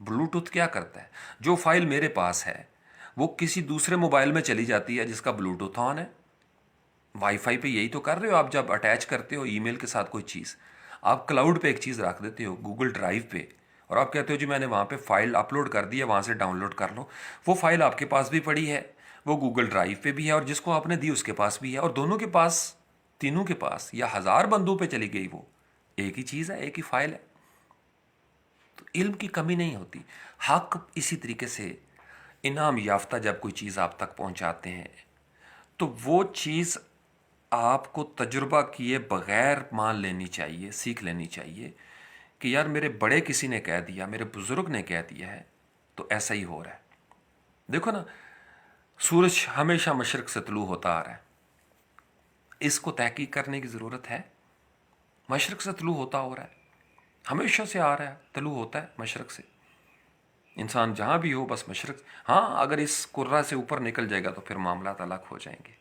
بلوٹوتھ کیا کرتا ہے؟ جو فائل میرے پاس ہے وہ کسی دوسرے موبائل میں چلی جاتی ہے جس کا بلوٹوتھ آن ہے۔ وائی فائی پہ یہی تو کر رہے ہو آپ، جب اٹیچ کرتے ہو ای میل کے ساتھ کوئی چیز، آپ کلاؤڈ پہ ایک چیز رکھ دیتے ہو، گوگل ڈرائیو پہ، اور آپ کہتے ہو جی میں نے وہاں پہ فائل اپلوڈ کر دی ہے، وہاں سے ڈاؤن لوڈ کر لو۔ وہ فائل آپ کے پاس بھی پڑی ہے، وہ گوگل ڈرائیو پہ بھی ہے، اور جس کو آپ نے دی اس کے پاس بھی ہے، اور دونوں کے پاس، تینوں کے پاس، یا 1000 بندوں پہ چلی گئی، وہ ایک ہی چیز ہے، ایک ہی فائل ہے۔ تو علم کی کمی نہیں ہوتی۔ حق اسی طریقے سے انعام یافتہ جب کوئی چیز آپ تک پہنچاتے ہیں تو وہ چیز آپ کو تجربہ کیے بغیر مان لینی چاہیے، سیکھ لینی چاہیے کہ یار میرے بڑے کسی نے کہہ دیا، میرے بزرگ نے کہہ دیا ہے تو ایسا ہی ہو رہا ہے۔ دیکھو نا، سورج ہمیشہ مشرق سے طلوع ہوتا آ رہا ہے، اس کو تحقیق کرنے کی ضرورت ہے؟ مشرق سے طلوع ہوتا ہو رہا ہے، ہمیشہ سے آ رہا ہے، طلوع ہوتا ہے مشرق سے۔ انسان جہاں بھی ہو بس مشرق، ہاں اگر اس کرہ سے اوپر نکل جائے گا تو پھر معاملات الگ ہو جائیں گے۔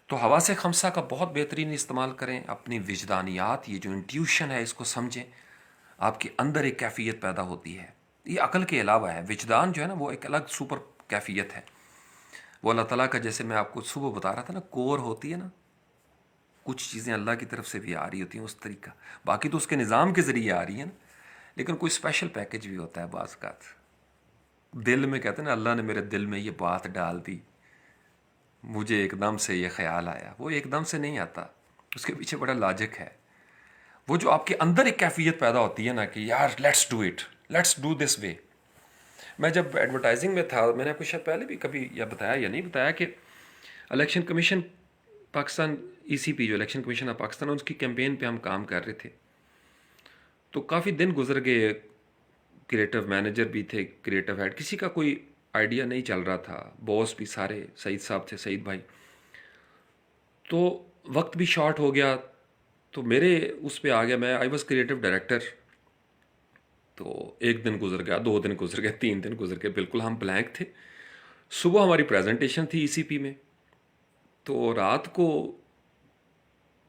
تو حواس خمسہ کا بہت بہترین استعمال کریں، اپنی وجدانیات، یہ جو انٹیوشن ہے اس کو سمجھیں۔ آپ کے اندر ایک کیفیت پیدا ہوتی ہے، یہ عقل کے علاوہ ہے۔ وجدان جو ہے نا وہ ایک الگ سپر کیفیت ہے، وہ اللہ تعالیٰ کا، جیسے میں آپ کو صبح بتا رہا تھا نا، کور ہوتی ہے نا، کچھ چیزیں اللہ کی طرف سے بھی آ رہی ہوتی ہیں اس طریقہ، باقی تو اس کے نظام کے ذریعے آ رہی ہیں نا، لیکن کوئی اسپیشل پیکج بھی ہوتا ہے بعض اوقات۔ دل میں کہتے ہیں نا، اللہ نے میرے دل میں یہ بات ڈال دی، مجھے ایک دم سے یہ خیال آیا۔ وہ ایک دم سے نہیں آتا، اس کے پیچھے بڑا لاجک ہے۔ وہ جو آپ کے اندر ایک کیفیت پیدا ہوتی ہے نا کہ یار let's do it, let's do this way. میں جب ایڈورٹائزنگ میں تھا، میں نے آپ کو شاید پہلے بھی کبھی یا بتایا یا نہیں بتایا کہ الیکشن کمیشن پاکستان، ای سی پی جو الیکشن کمیشن آف پاکستان، اس کی کیمپین پہ ہم کام کر رہے تھے، تو کافی دن گزر گئے، کریٹو مینیجر بھی تھے، کریٹو ہیڈ، کسی کا کوئی آئیڈیا نہیں چل رہا تھا، باس بھی سارے سعید صاحب تھے، سعید بھائی، تو وقت بھی شارٹ ہو گیا، تو میرے اس پہ آ گیا، میں آئی واز کریٹو ڈائریکٹر، تو ایک دن گزر گیا، 2 دن گزر گئے، 3 دن گزر گئے، بالکل ہم بلینک تھے۔ صبح ہماری پریزنٹیشن تھی ای سی پی میں، تو رات کو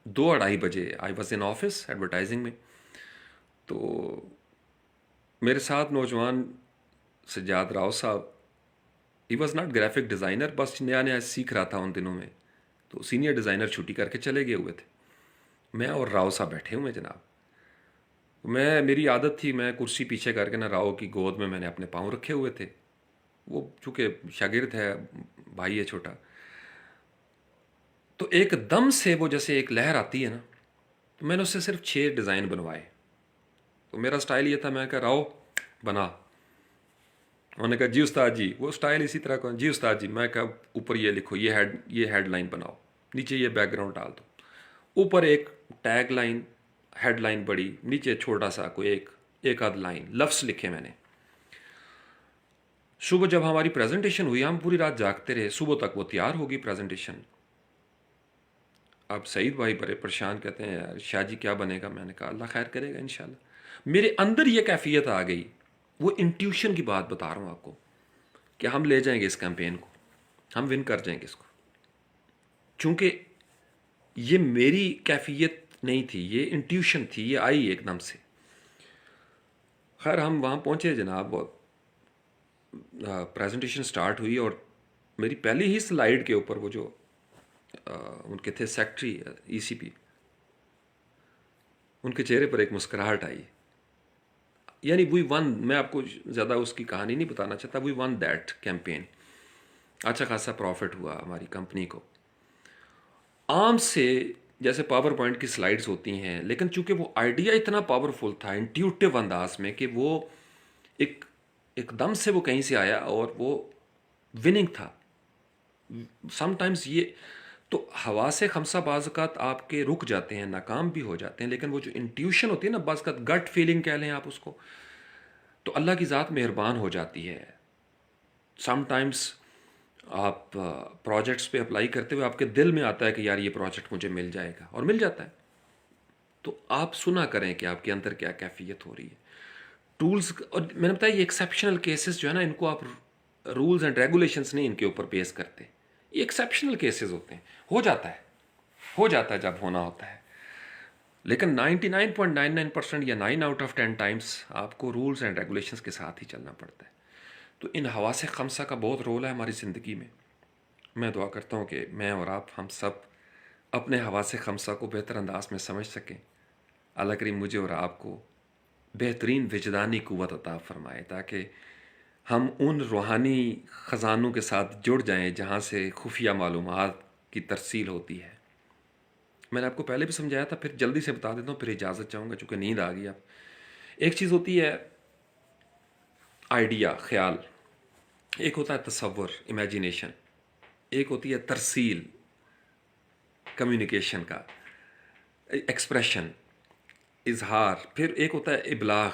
2-2:30 بجے I was in office advertising میں، تو میرے ساتھ نوجوان سجاد راؤ صاحب، he was not graphic designer, بس نیا نیا سیکھ رہا تھا ان دنوں میں، تو سینئر ڈیزائنر چھٹی کر کے چلے گئے ہوئے تھے، میں اور راؤ صاحب بیٹھے ہوئے جناب۔ میری عادت تھی، میں کرسی پیچھے کر کے نا راؤ کی گود میں نے اپنے پاؤں رکھے ہوئے تھے، وہ چونکہ شاگرد ہے، بھائی ہے چھوٹا، تو ایک دم سے وہ جیسے ایک لہر آتی ہے نا، تو میں نے اس سے صرف 6 ڈیزائن بنوائے۔ تو میرا سٹائل یہ تھا، میں کہا راؤ بنا، انہوں نے کہا جی استاد جی، وہ سٹائل اسی طرح کا، جی استاد جی، میں کہا اوپر یہ لکھو، یہ ہیڈ لائن بناؤ، نیچے یہ بیک گراؤنڈ ڈال دو، اوپر ایک ٹیگ لائن، ہیڈ لائن بڑی، نیچے چھوٹا سا کوئی ایک آدھ لائن، لفظ لکھے میں نے۔ صبح جب ہماری پریزنٹیشن ہوئی، ہم پوری رات جاگتے رہے، صبح تک وہ تیار ہوگی پریزنٹیشن۔ اب سعید بھائی بڑے پریشان، کہتے ہیں یار شاہ جی کیا بنے گا؟ میں نے کہا اللہ خیر کرے گا انشاءاللہ۔ میرے اندر یہ کیفیت آ گئی، وہ انٹیوشن کی بات بتا رہا ہوں آپ کو، کہ ہم لے جائیں گے اس کیمپین کو، ہم ون کر جائیں گے اس کو، چونکہ یہ میری کیفیت نہیں تھی، یہ انٹیوشن تھی، یہ آئی ایک دم سے۔ خیر ہم وہاں پہنچے جناب، پریزنٹیشن سٹارٹ ہوئی، اور میری پہلی ہی سلائیڈ کے اوپر وہ جو ان کے تھے سیکٹری ای سی پی، ان کے چہرے پر ایک مسکراہٹ آئی، یعنی وی ون، میں آپ کو زیادہ اس کی کہانی نہیں بتانا چاہتا، وی ون دیٹ کیمپین، اچھا خاصا پروفٹ ہوا ہماری کمپنی کو۔ عام سے جیسے پاور پوائنٹ کی سلائیڈز ہوتی ہیں، لیکن چونکہ وہ آئیڈیا اتنا پاورفل تھا انٹیوٹیو انداز میں کہ وہ ایک دم سے وہ کہیں سے آیا اور وہ وننگ تھا۔ سم ٹائمز یہ تو حواس خمسہ بعض اوقات آپ کے رک جاتے ہیں، ناکام بھی ہو جاتے ہیں، لیکن وہ جو انٹیوشن ہوتی ہے نا، بعض اوقات گٹ فیلنگ کہہ لیں آپ اس کو، تو اللہ کی ذات مہربان ہو جاتی ہے۔ سم ٹائمز آپ پروجیکٹس پہ اپلائی کرتے ہوئے آپ کے دل میں آتا ہے کہ یار یہ پروجیکٹ مجھے مل جائے گا، اور مل جاتا ہے۔ تو آپ سنا کریں کہ آپ کے اندر کیا کیفیت ہو رہی ہے۔ ٹولز، اور میں نے بتایا یہ ایکسیپشنل کیسز جو ہے نا، ان کو آپ رولز اینڈ ریگولیشنز نہیں ان کے اوپر بیس کرتے، یہ ایکسیپشنل کیسز ہوتے ہیں، ہو جاتا ہے جب ہونا ہوتا ہے، لیکن 99.99% یا 9 out of 10 ٹائمز آپ کو رولز اینڈ ریگولیشنز کے ساتھ ہی چلنا پڑتا ہے۔ تو ان حواس خمسہ کا بہت رول ہے ہماری زندگی میں۔ میں دعا کرتا ہوں کہ میں اور آپ ہم سب اپنے حواس خمسہ کو بہتر انداز میں سمجھ سکیں۔ اللہ کریم مجھے اور آپ کو بہترین وجدانی قوت عطا فرمائے، تاکہ ہم ان روحانی خزانوں کے ساتھ جڑ جائیں جہاں سے خفیہ معلومات کی ترسیل ہوتی ہے۔ میں نے آپ کو پہلے بھی سمجھایا تھا، پھر جلدی سے بتا دیتا ہوں، پھر اجازت چاہوں گا چونکہ نیند آ گئی اب۔ ایک چیز ہوتی ہے آئیڈیا، خیال، ایک ہوتا ہے تصور، امیجینیشن، ایک ہوتی ہے ترسیل، کمیونیکیشن کا ایکسپریشن، اظہار، پھر ایک ہوتا ہے ابلاغ۔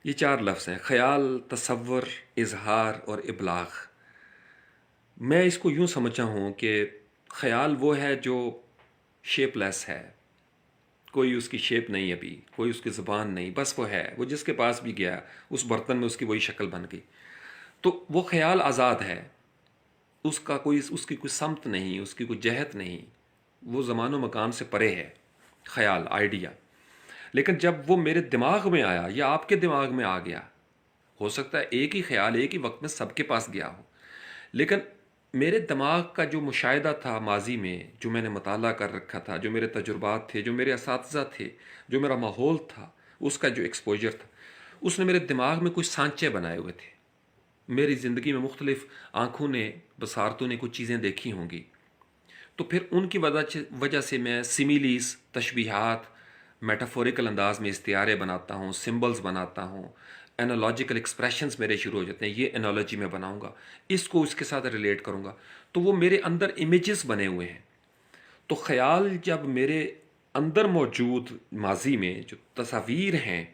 یہ 4 لفظ ہیں: خیال، تصور، اظہار اور ابلاغ۔ میں اس کو یوں سمجھا ہوں کہ خیال وہ ہے جو شیپ لیس ہے، کوئی اس کی شیپ نہیں ابھی، کوئی اس کی زبان نہیں، بس وہ ہے، وہ جس کے پاس بھی گیا اس برتن میں اس کی وہی شکل بن گئی، تو وہ خیال آزاد ہے، اس کی کوئی سمت نہیں، اس کی کوئی جہت نہیں، وہ زمان و مکان سے پرے ہے خیال، آئیڈیا۔ لیکن جب وہ میرے دماغ میں آیا یا آپ کے دماغ میں آ گیا، ہو سکتا ہے ایک ہی خیال ایک ہی وقت میں سب کے پاس گیا ہو، لیکن میرے دماغ کا جو مشاہدہ تھا ماضی میں، جو میں نے مطالعہ کر رکھا تھا، جو میرے تجربات تھے، جو میرے اساتذہ تھے، جو میرا ماحول تھا، اس کا جو ایکسپوجر تھا، اس نے میرے دماغ میں کچھ سانچے بنائے ہوئے تھے۔ میری زندگی میں مختلف آنکھوں نے، بصارتوں نے کچھ چیزیں دیکھی ہوں گی، تو پھر ان کی وجہ سے میں سیمیلیز، تشبیہات، میٹافوریکل انداز میں استعارے بناتا ہوں، سمبلز بناتا ہوں، انالوجیکل ایکسپریشنز میرے شروع ہو جاتے ہیں، یہ انالوجی میں بناؤں گا، اس کو اس کے ساتھ ریلیٹ کروں گا، تو وہ میرے اندر امیجز بنے ہوئے ہیں۔ تو خیال جب میرے اندر موجود ماضی میں جو تصاویر ہیں،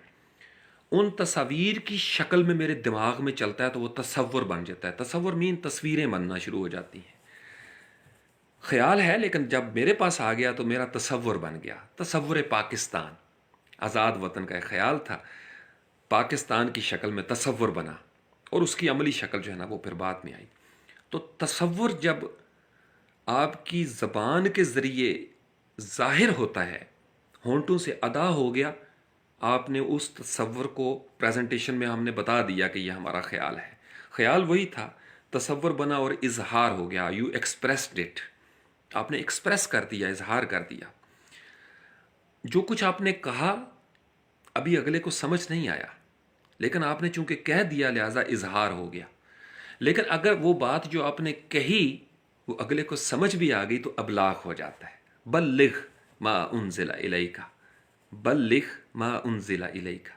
ان تصاویر کی شکل میں میرے دماغ میں چلتا ہے، تو وہ تصور بن جاتا ہے۔ تصور مین تصویریں بننا شروع ہو جاتی ہیں۔ خیال ہے، لیکن جب میرے پاس آ گیا تو میرا تصور بن گیا۔ تصور پاکستان، آزاد وطن کا ایک خیال تھا، پاکستان کی شکل میں تصور بنا، اور اس کی عملی شکل جو ہے نا وہ پھر بعد میں آئی۔ تو تصور جب آپ کی زبان کے ذریعے ظاہر ہوتا ہے، ہونٹوں سے ادا ہو گیا، آپ نے اس تصور کو پریزنٹیشن میں ہم نے بتا دیا کہ یہ ہمارا خیال ہے۔ خیال وہی تھا، تصور بنا اور اظہار ہو گیا، یو ایکسپریسڈ اٹ، آپ نے ایکسپریس کر دیا، اظہار کر دیا۔ جو کچھ آپ نے کہا ابھی اگلے کو سمجھ نہیں آیا، لیکن آپ نے چونکہ کہہ دیا لہذا اظہار ہو گیا۔ لیکن اگر وہ بات جو آپ نے کہی وہ اگلے کو سمجھ بھی آ گئی تو ابلاغ ہو جاتا ہے۔ بلغ ما انزل الیک، بلغ ما انزل الیک،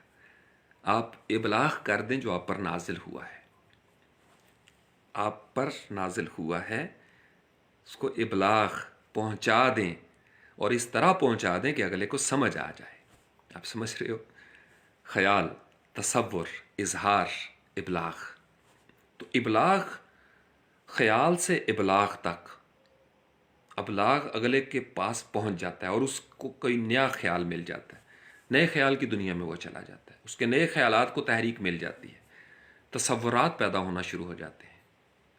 آپ ابلاغ کر دیں جو آپ پر نازل ہوا ہے، آپ پر نازل ہوا ہے، اس کو ابلاغ پہنچا دیں، اور اس طرح پہنچا دیں کہ اگلے کو سمجھ آ جائے۔ آپ سمجھ رہے ہو؟ خیال، تصور، اظہار، ابلاغ۔ تو ابلاغ، خیال سے ابلاغ تک، ابلاغ اگلے کے پاس پہنچ جاتا ہے اور اس کو کوئی نیا خیال مل جاتا ہے، نئے خیال کی دنیا میں وہ چلا جاتا ہے، اس کے نئے خیالات کو تحریک مل جاتی ہے، تصورات پیدا ہونا شروع ہو جاتے ہیں۔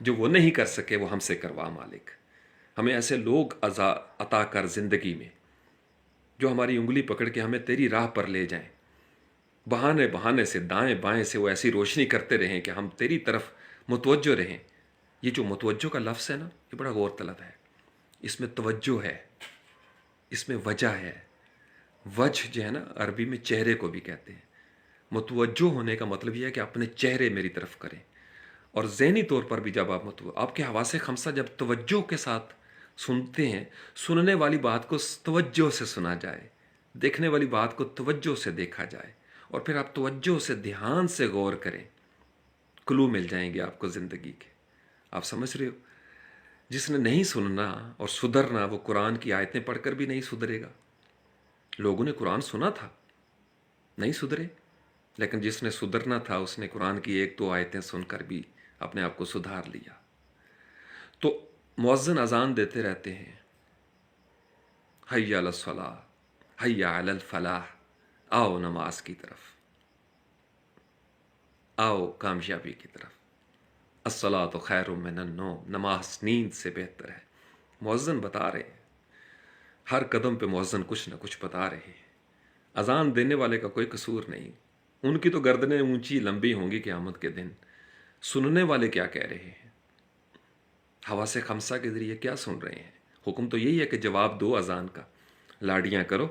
جو وہ نہیں کر سکے وہ ہم سے کروا مالک. ہمیں ایسے لوگ عطا کر زندگی میں جو ہماری انگلی پکڑ کے ہمیں تیری راہ پر لے جائیں. بہانے بہانے سے دائیں بائیں سے وہ ایسی روشنی کرتے رہیں کہ ہم تیری طرف متوجہ رہیں. یہ جو متوجہ کا لفظ ہے نا، یہ بڑا غور طلب ہے. اس میں توجہ ہے، اس میں وجہ ہے. وجہ جو ہے نا عربی میں چہرے کو بھی کہتے ہیں. متوجہ ہونے کا مطلب یہ ہے کہ اپنے چہرے میری طرف کریں. اور ذہنی طور پر بھی جب آپ کے حواس خمسہ جب توجہ کے ساتھ سنتے ہیں، سننے والی بات کو توجہ سے سنا جائے، دیکھنے والی بات کو توجہ سے دیکھا جائے، اور پھر آپ توجہ سے دھیان سے غور کریں، کلو مل جائیں گے آپ کو زندگی کے. آپ سمجھ رہے ہو؟ جس نے نہیں سننا اور سدھرنا وہ قرآن کی آیتیں پڑھ کر بھی نہیں سدھرے گا. لوگوں نے قرآن سنا تھا، نہیں سدھرے. لیکن جس نے سدھرنا تھا اس نے قرآن کی ایک دو آیتیں سن کر بھی اپنے آپ کو سدھار لیا. تو مؤذن اذان دیتے رہتے ہیں، حی علی الصلاۃ، حی علی الفلاح، آؤ نماز کی طرف، آؤ کامیابی کی طرف. الصلاۃ خیر من النوم، نماز نیند سے بہتر ہے. مؤذن بتا رہے ہیں، ہر قدم پہ مؤذن کچھ نہ کچھ بتا رہے ہیں. اذان دینے والے کا کوئی قصور نہیں، ان کی تو گردنیں اونچی لمبی ہوں گی قیامت کے دن. سننے والے کیا کہہ رہے ہیں؟ حواس خمسہ کے ذریعے کیا سن رہے ہیں؟ حکم تو یہی ہے کہ جواب دو اذان کا، لاڈیاں کرو.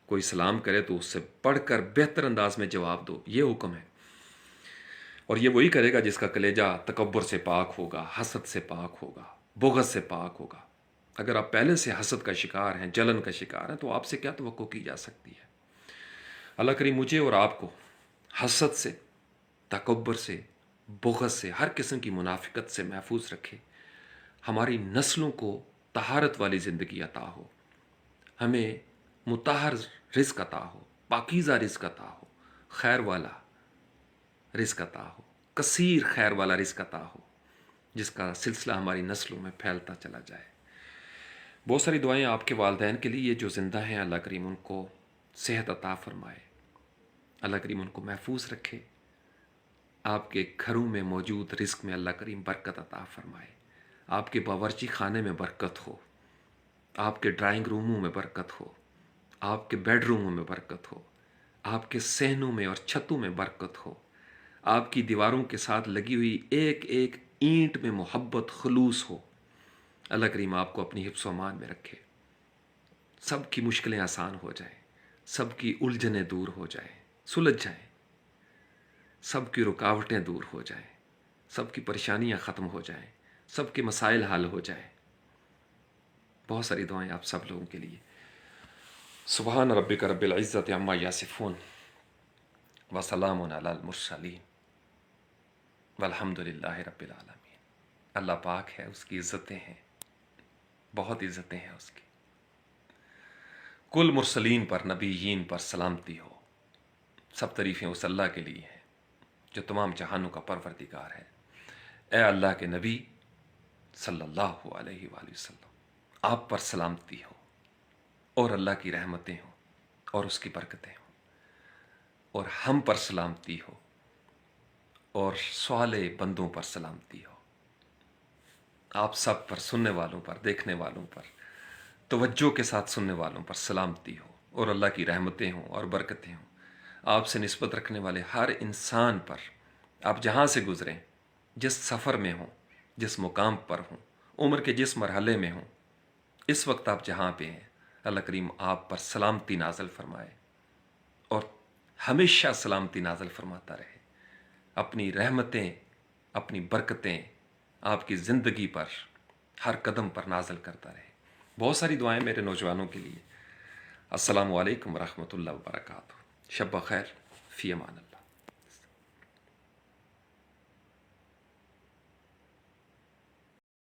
کوئی سلام کرے تو اس سے پڑھ کر بہتر انداز میں جواب دو، یہ حکم ہے. اور یہ وہی کرے گا جس کا کلیجہ تکبر سے پاک ہوگا، حسد سے پاک ہوگا، بغض سے پاک ہوگا. اگر آپ پہلے سے حسد کا شکار ہیں، جلن کا شکار ہیں، تو آپ سے کیا توقع کی جا سکتی ہے؟ اللہ کریم مجھے اور آپ کو حسد سے، تکبر سے، بغض سے، ہر قسم کی منافقت سے محفوظ رکھے. ہماری نسلوں کو طہارت والی زندگی عطا ہو، ہمیں مطہر رزق عطا ہو، پاکیزہ رزق عطا ہو، خیر والا رزق عطا ہو، کثیر خیر والا رزق عطا ہو، جس کا سلسلہ ہماری نسلوں میں پھیلتا چلا جائے. بہت ساری دعائیں آپ کے والدین کے لیے، یہ جو زندہ ہیں، اللہ کریم ان کو صحت عطا فرمائے، اللہ کریم ان کو محفوظ رکھے. آپ کے گھروں میں موجود رزق میں اللہ کریم برکت عطا فرمائے. آپ کے باورچی خانے میں برکت ہو، آپ کے ڈرائنگ روموں میں برکت ہو، آپ کے بیڈ روموں میں برکت ہو، آپ کے صحنوں میں اور چھتوں میں برکت ہو. آپ کی دیواروں کے ساتھ لگی ہوئی ایک ایک اینٹ میں محبت، خلوص ہو. اللہ کریم آپ کو اپنی حفظ و امان میں رکھے. سب کی مشکلیں آسان ہو جائیں، سب کی الجھنیں دور ہو جائیں، سلجھ جائیں، سب کی رکاوٹیں دور ہو جائیں، سب کی پریشانیاں ختم ہو جائیں، سب کے مسائل حل ہو جائیں. بہت ساری دعائیں آپ سب لوگوں کے لیے. سبحان ربک رب العزت عما یصفون وسلام علی المرسلین والحمد للہ رب العالمین. اللہ پاک ہے، اس کی عزتیں ہیں، بہت عزتیں ہیں اس کی. کل مرسلین پر، نبیین پر سلامتی ہو. سب تعریفیں اس اللہ کے لیے ہیں جو تمام جہانوں کا پروردگار ہے. اے اللہ کے نبی صلی اللہ علیہ وآلہ وسلم، آپ پر سلامتی ہو، اور اللہ کی رحمتیں ہوں، اور اس کی برکتیں ہوں، اور ہم پر سلامتی ہو، اور صالح بندوں پر سلامتی ہو. آپ سب پر، سننے والوں پر، دیکھنے والوں پر، توجہ کے ساتھ سننے والوں پر سلامتی ہو، اور اللہ کی رحمتیں ہوں اور برکتیں ہوں. آپ سے نسبت رکھنے والے ہر انسان پر، آپ جہاں سے گزریں، جس سفر میں ہوں، جس مقام پر ہوں، عمر کے جس مرحلے میں ہوں، اس وقت آپ جہاں پہ ہیں، اللہ کریم آپ پر سلامتی نازل فرمائے، اور ہمیشہ سلامتی نازل فرماتا رہے. اپنی رحمتیں، اپنی برکتیں آپ کی زندگی پر ہر قدم پر نازل کرتا رہے. بہت ساری دعائیں میرے نوجوانوں کے لیے. السلام علیکم ورحمۃ اللہ وبرکاتہ. شب بخیر، فی امان اللہ.